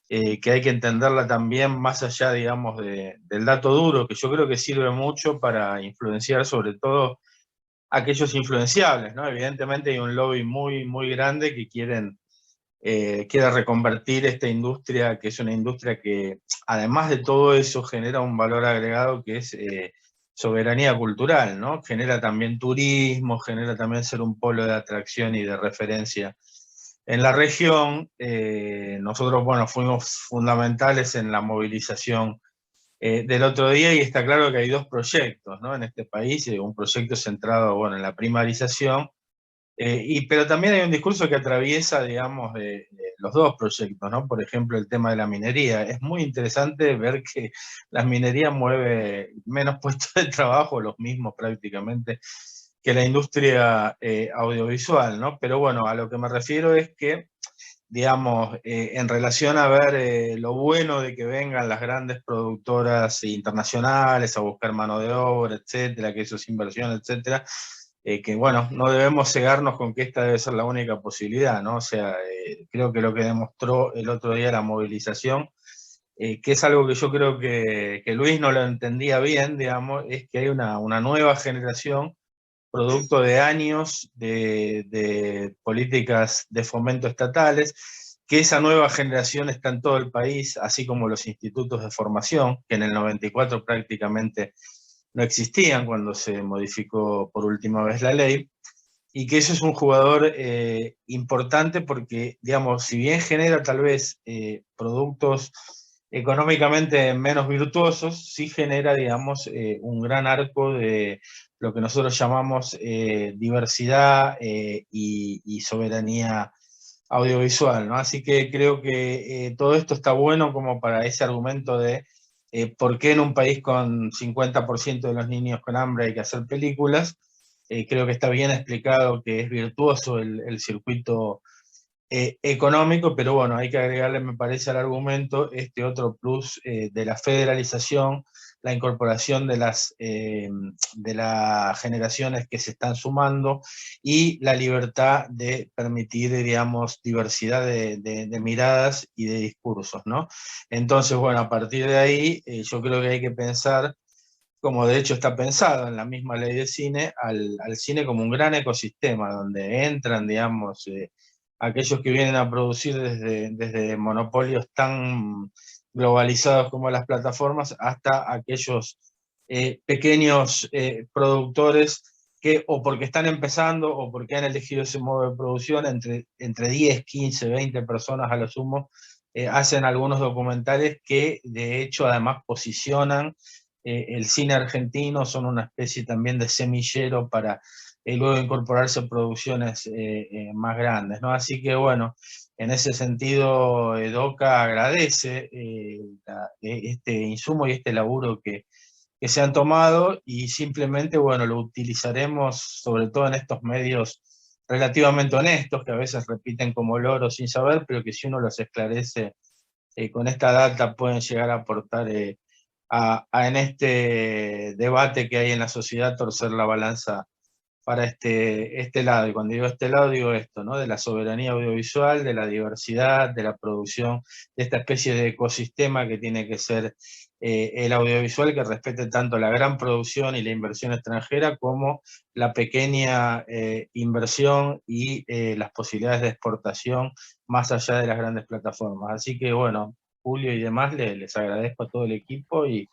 que hay que entenderla también más allá, digamos, del dato duro, que yo creo que sirve mucho para influenciar sobre todo aquellos influenciables, ¿no? Evidentemente hay un lobby muy, muy grande que quiere reconvertir esta industria, que es una industria que, además de todo eso, genera un valor agregado que es soberanía cultural, ¿no? Genera también turismo, genera también ser un polo de atracción y de referencia en la región. Nosotros, bueno, fuimos fundamentales en la movilización del otro día, y está claro que hay dos proyectos, ¿no?, en este país, un proyecto centrado, bueno, en la primarización, pero también hay un discurso que atraviesa, digamos, de los dos proyectos, ¿no? Por ejemplo, el tema de la minería. Es muy interesante ver que la minería mueve menos puestos de trabajo, los mismos prácticamente, que la industria audiovisual, ¿no? Pero bueno, a lo que me refiero es que, digamos, en relación a ver lo bueno de que vengan las grandes productoras internacionales a buscar mano de obra, etcétera, que eso es inversión, etcétera, que bueno, no debemos cegarnos con que esta debe ser la única posibilidad, ¿no? O sea, creo que lo que demostró el otro día la movilización, que es algo que yo creo que Luis no lo entendía bien, digamos, es que hay una nueva generación producto de años de políticas de fomento estatales, que esa nueva generación está en todo el país, así como los institutos de formación, que en el 94 prácticamente no existían cuando se modificó por última vez la ley, y que eso es un jugador importante porque, digamos, si bien genera tal vez productos económicamente menos virtuosos, sí genera, digamos, un gran arco de lo que nosotros llamamos diversidad y soberanía audiovisual, ¿no? Así que creo que todo esto está bueno como para ese argumento de por qué en un país con 50% de los niños con hambre hay que hacer películas. Creo que está bien explicado que es virtuoso el circuito económico, pero bueno, hay que agregarle, me parece, al argumento este otro plus de la federalización, la incorporación de las generaciones que se están sumando y la libertad de permitir, digamos, diversidad de miradas y de discursos, ¿no? Entonces, bueno, a partir de ahí, yo creo que hay que pensar, como de hecho está pensado en la misma ley de cine, al cine como un gran ecosistema, donde entran, digamos, aquellos que vienen a producir desde monopolios tan globalizados como las plataformas, hasta aquellos pequeños productores que, o porque están empezando, o porque han elegido ese modo de producción, entre 10, 15, 20 personas a lo sumo, hacen algunos documentales que de hecho además posicionan el cine argentino, son una especie también de semillero para luego incorporarse a producciones más grandes, ¿no? Así que bueno, en ese sentido DOCA agradece este insumo y este laburo que se han tomado, y simplemente, bueno, lo utilizaremos sobre todo en estos medios relativamente honestos, que a veces repiten como loro sin saber, pero que si uno los esclarece con esta data pueden llegar a aportar en este debate que hay en la sociedad, torcer la balanza para este lado. Y cuando digo este lado, digo esto, ¿no? De la soberanía audiovisual, de la diversidad, de la producción, de esta especie de ecosistema que tiene que ser el audiovisual, que respete tanto la gran producción y la inversión extranjera como la pequeña inversión y las posibilidades de exportación más allá de las grandes plataformas. Así que bueno, Julio y demás, les agradezco a todo el equipo y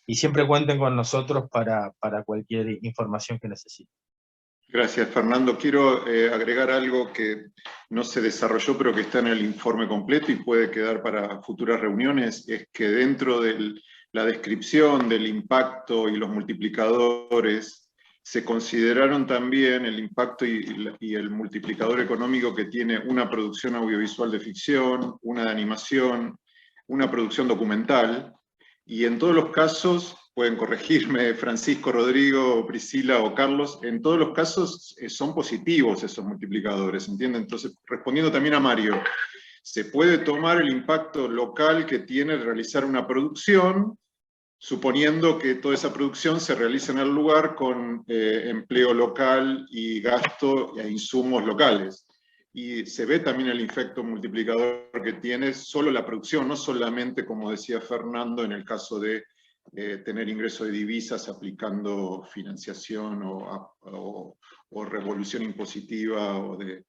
siempre cuenten con nosotros para cualquier información que necesiten. Gracias, Fernando. Quiero agregar algo que no se desarrolló, pero que está en el informe completo y puede quedar para futuras reuniones, es que dentro de la descripción del impacto y los multiplicadores, se consideraron también el impacto y el multiplicador económico que tiene una producción audiovisual de ficción, una de animación, una producción documental, y en todos los casos, pueden corregirme Francisco, Rodrigo, Priscila o Carlos, en todos los casos son positivos esos multiplicadores, ¿entienden? Entonces, respondiendo también a Mario, se puede tomar el impacto local que tiene realizar una producción, suponiendo que toda esa producción se realiza en el lugar con empleo local y gasto e insumos locales. Y se ve también el efecto multiplicador que tiene solo la producción, no solamente, como decía Fernando, en el caso de tener ingreso de divisas aplicando financiación o revolución impositiva o de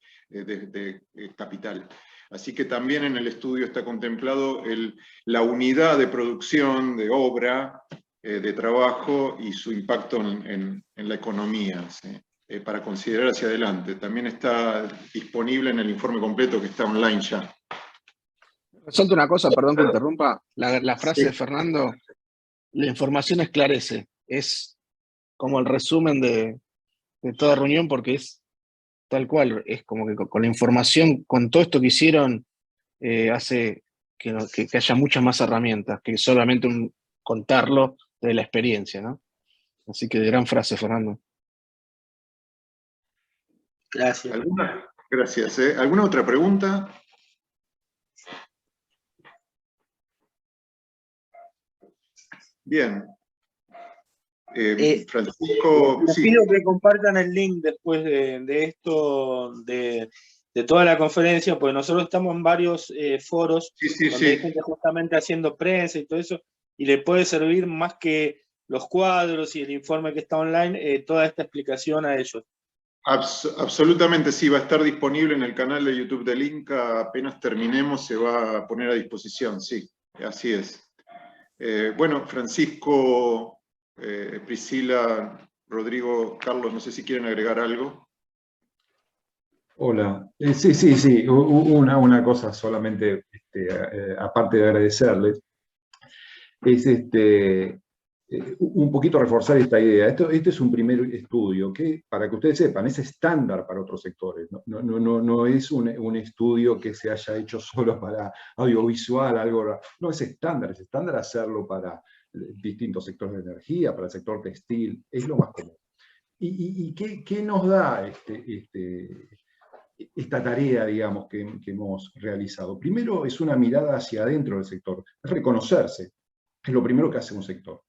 capital. Así que también en el estudio está contemplado la unidad de producción, de obra, de trabajo y su impacto en la economía, ¿sí? para considerar hacia adelante. También está disponible en el informe completo que está online ya. Resalto una cosa, perdón que interrumpa, la frase Sí. de Fernando, la información esclarece, es como el resumen de toda reunión, porque es tal cual, es como que con la información, con todo esto que hicieron, hace que haya muchas más herramientas, que solamente contarlo de la experiencia, ¿no? Así que gran frase, Fernando. Gracias. Gracias. ¿Alguna otra pregunta? Bien. Francisco, Les sí. pido que compartan el link después de esto, de toda la conferencia, porque nosotros estamos en varios foros donde hay gente justamente haciendo prensa y todo eso, y le puede servir más que los cuadros y el informe que está online, toda esta explicación a ellos. Absolutamente sí, va a estar disponible en el canal de YouTube del Inca, apenas terminemos se va a poner a disposición, sí, así es. Bueno, Francisco, Priscila, Rodrigo, Carlos, no sé si quieren agregar algo. Hola, sí, una cosa solamente, aparte de agradecerles, es un poquito reforzar esta idea. Este es un primer estudio que, para que ustedes sepan, es estándar para otros sectores. No es un estudio que se haya hecho solo para audiovisual, algo. No, es estándar hacerlo para distintos sectores de energía, para el sector textil, es lo más común. ¿Y qué nos da esta tarea, digamos, que hemos realizado? Primero es una mirada hacia adentro del sector, es reconocerse, es lo primero que hace un sector,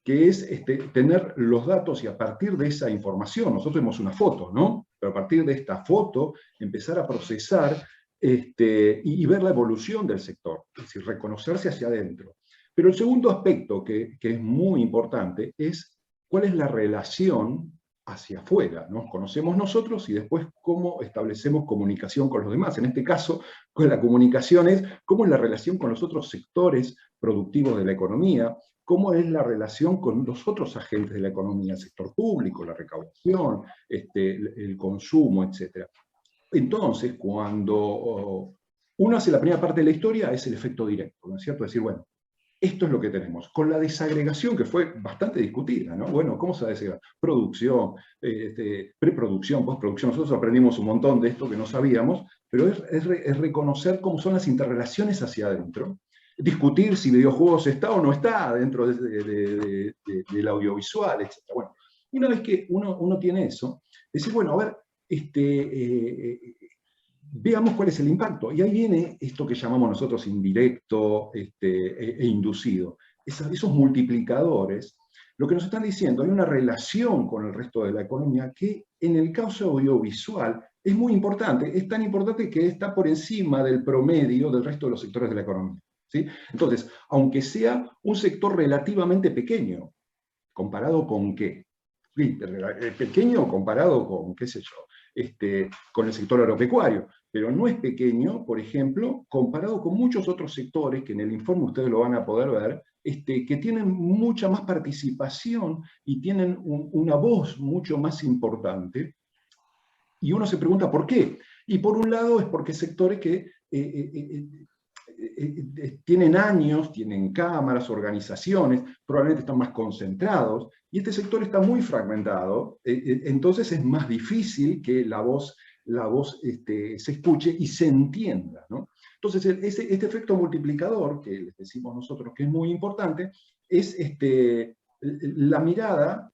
que es tener los datos y a partir de esa información, nosotros vemos una foto, ¿no? Pero a partir de esta foto empezar a procesar y ver la evolución del sector, es decir, reconocerse hacia adentro. Pero el segundo aspecto que es muy importante es cuál es la relación hacia afuera, ¿no? Conocemos nosotros y después cómo establecemos comunicación con los demás. En este caso, con la comunicación es cómo es la relación con los otros sectores productivos de la economía, cómo es la relación con los otros agentes de la economía, el sector público, la recaudación, el consumo, etc. Entonces, cuando uno hace la primera parte de la historia, es el efecto directo, ¿no es cierto? Es decir, bueno, esto es lo que tenemos. Con la desagregación, que fue bastante discutida, ¿no? Bueno, ¿cómo se va a desagregar? Producción, preproducción, postproducción. Nosotros aprendimos un montón de esto que no sabíamos, pero es reconocer cómo son las interrelaciones hacia adentro. Discutir si videojuegos está o no está dentro del audiovisual, etc. Bueno, una vez que uno tiene eso, decir, bueno, a ver, veamos cuál es el impacto. Y ahí viene esto que llamamos nosotros indirecto e inducido. Esos multiplicadores, lo que nos están diciendo, hay una relación con el resto de la economía que en el caso audiovisual es muy importante. Es tan importante que está por encima del promedio del resto de los sectores de la economía, ¿sí? Entonces, aunque sea un sector relativamente pequeño, ¿comparado con qué? Pequeño comparado con, qué sé yo, con el sector agropecuario, pero no es pequeño, por ejemplo, comparado con muchos otros sectores, que en el informe ustedes lo van a poder ver, que tienen mucha más participación y tienen una voz mucho más importante. Y uno se pregunta ¿por qué? Y por un lado es porque sectores que tienen años, tienen cámaras, organizaciones, probablemente están más concentrados, y este sector está muy fragmentado, entonces es más difícil que la voz se escuche y se entienda, ¿no? Entonces este efecto multiplicador, que les decimos nosotros que es muy importante, es la mirada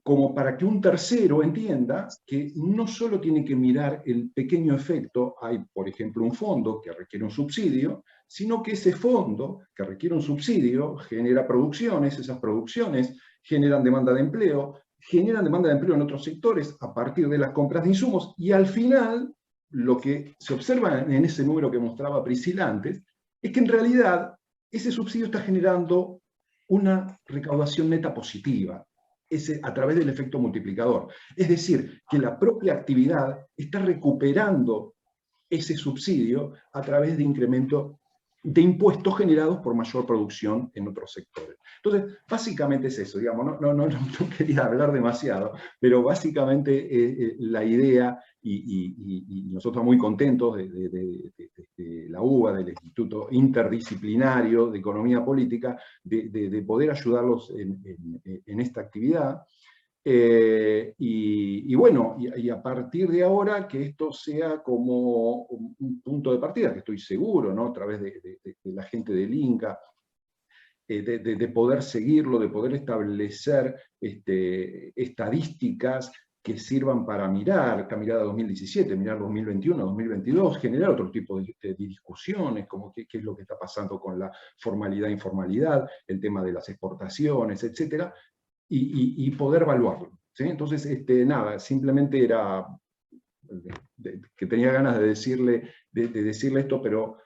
como para que un tercero entienda que no solo tiene que mirar el pequeño efecto, hay por ejemplo un fondo que requiere un subsidio, sino que ese fondo que requiere un subsidio genera producciones, esas producciones generan demanda de empleo en otros sectores a partir de las compras de insumos, y al final lo que se observa en ese número que mostraba Priscila antes, es que en realidad ese subsidio está generando una recaudación neta positiva, a través del efecto multiplicador. Es decir, que la propia actividad está recuperando ese subsidio a través de incremento de impuestos generados por mayor producción en otros sectores. Entonces, básicamente es eso, digamos, no quería hablar demasiado, pero básicamente la idea, y nosotros estamos muy contentos de la UBA, del Instituto Interdisciplinario de Economía Política, de poder ayudarlos en esta actividad. Bueno, a partir de ahora que esto sea como un punto de partida, que estoy seguro, ¿no? A través de la gente del INCA, de poder seguirlo, de poder establecer estadísticas que sirvan para mirar esta mirada 2017, mirar 2021, 2022, generar otro tipo de discusiones, como qué es lo que está pasando con la formalidad, informalidad, el tema de las exportaciones, etcétera, y poder evaluarlo, ¿sí? Entonces, nada, simplemente era que tenía ganas de decirle esto, pero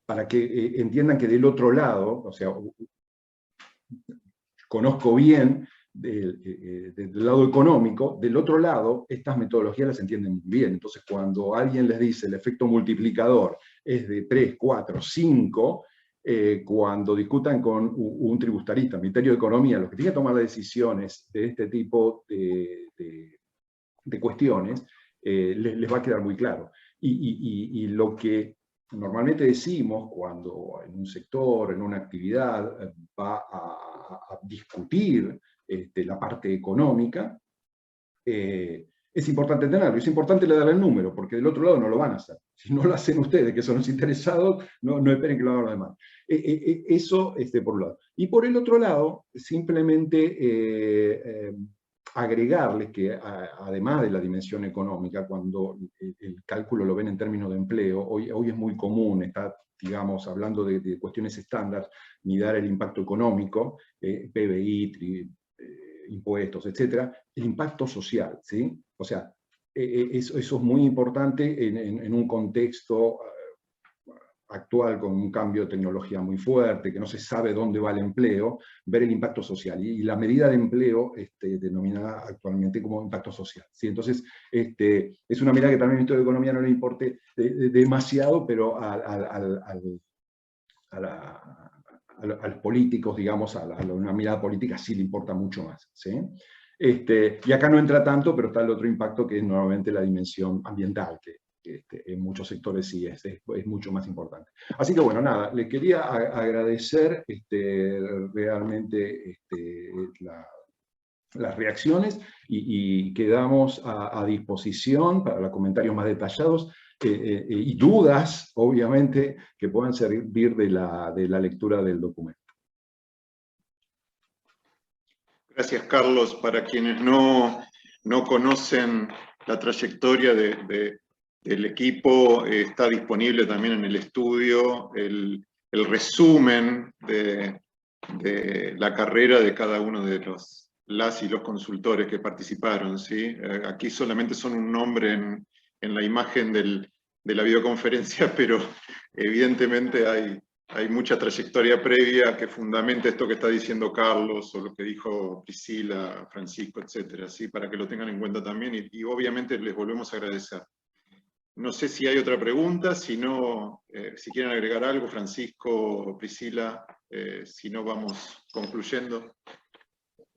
para que entiendan que del otro lado, o sea, conozco bien del lado económico, del otro lado, estas metodologías las entienden muy bien. Entonces, cuando alguien les dice el efecto multiplicador es de 3, 4, 5, cuando discutan con un tributarista, Ministerio de Economía, los que tienen que tomar las decisiones de este tipo de cuestiones, les va a quedar muy claro. Y lo que normalmente decimos cuando en un sector, en una actividad, va a discutir la parte económica, es importante tenerlo, es importante le darle el número, porque del otro lado no lo van a hacer. Si no lo hacen ustedes, que son los interesados, no esperen que lo hagan los demás. Eso por un lado. Y por el otro lado, simplemente agregarles que además de la dimensión económica, cuando el cálculo lo ven en términos de empleo, hoy es muy común, está, digamos, hablando de cuestiones estándar, mirar el impacto económico, PBI, impuestos, etcétera, el impacto social, ¿sí? O sea, eso es muy importante en un contexto actual con un cambio de tecnología muy fuerte, que no se sabe dónde va el empleo, ver el impacto social. Y la medida de empleo denominada actualmente como impacto social, ¿sí? Entonces, es una mirada que también al Ministerio de Economía no le importe demasiado, pero a los políticos, digamos, a una mirada política sí le importa mucho más, ¿sí? Y acá no entra tanto, pero está el otro impacto que es nuevamente la dimensión ambiental, que en muchos sectores sí es mucho más importante. Así que bueno, nada, le quería agradecer realmente las reacciones y quedamos a disposición para los comentarios más detallados y dudas, obviamente, que puedan servir de la lectura del documento. Gracias, Carlos. Para quienes no conocen la trayectoria del equipo, está disponible también en el estudio el resumen de la carrera de cada uno de las y los consultores que participaron, ¿sí? Aquí solamente son un nombre en la imagen de la videoconferencia, pero evidentemente hay mucha trayectoria previa que fundamenta esto que está diciendo Carlos, o lo que dijo Priscila, Francisco, etcétera, ¿sí? Para que lo tengan en cuenta también, y obviamente les volvemos a agradecer. No sé si hay otra pregunta, si no, si quieren agregar algo, Francisco, Priscila, si no vamos concluyendo.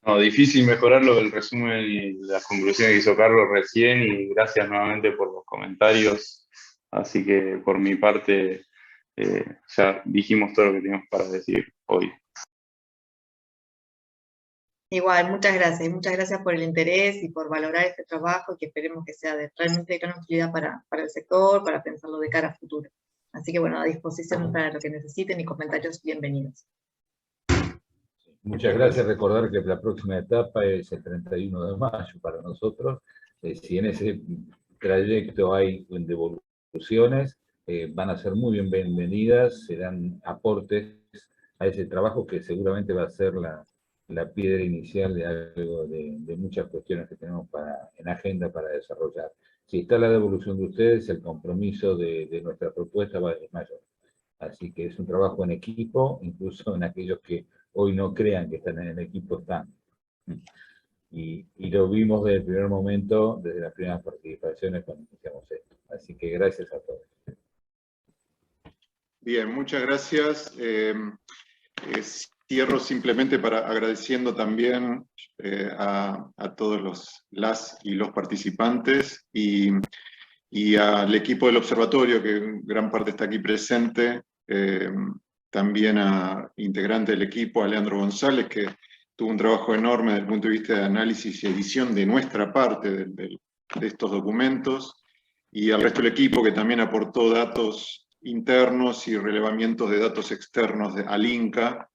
No, difícil mejorarlo del resumen y las conclusiones que hizo Carlos recién, y gracias nuevamente por los comentarios. Así que por mi parte ya dijimos todo lo que teníamos para decir hoy. Igual, muchas gracias por el interés y por valorar este trabajo, y que esperemos que sea realmente de gran utilidad para el sector, para pensarlo de cara a futuro. Así que bueno, a disposición para lo que necesiten, y comentarios bienvenidos. Muchas gracias. Recordar que la próxima etapa es el 31 de mayo para nosotros. Si en ese trayecto hay devoluciones, van a ser muy bienvenidas, serán aportes a ese trabajo que seguramente va a ser la piedra inicial de algo de muchas cuestiones que tenemos en agenda para desarrollar. Si está la devolución de ustedes, el compromiso de nuestra propuesta va a ser mayor. Así que es un trabajo en equipo, incluso en aquellos que hoy no crean que están en el equipo, están. Y lo vimos desde el primer momento, desde las primeras participaciones cuando iniciamos esto. Así que gracias a todos. Bien, muchas gracias. Cierro simplemente agradeciendo también a todos las y los participantes y al equipo del observatorio, que en gran parte está aquí presente, también a integrante del equipo, a Leandro González, que tuvo un trabajo enorme desde el punto de vista de análisis y edición de nuestra parte de estos documentos, y al resto del equipo que también aportó datos internos y relevamientos de datos externos al INCA,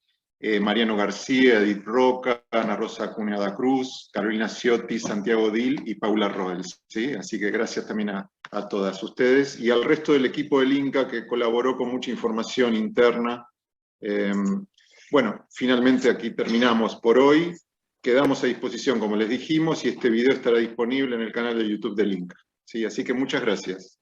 Mariano García, Edith Roca, Ana Rosa Cunha Cruz, Carolina Ciotti, Santiago Dil y Paula Roels, ¿sí? Así que gracias también a todas ustedes y al resto del equipo del INCA que colaboró con mucha información interna. Bueno, finalmente aquí terminamos por hoy. Quedamos a disposición, como les dijimos, y este video estará disponible en el canal de YouTube del INCA, ¿sí? Así que muchas gracias.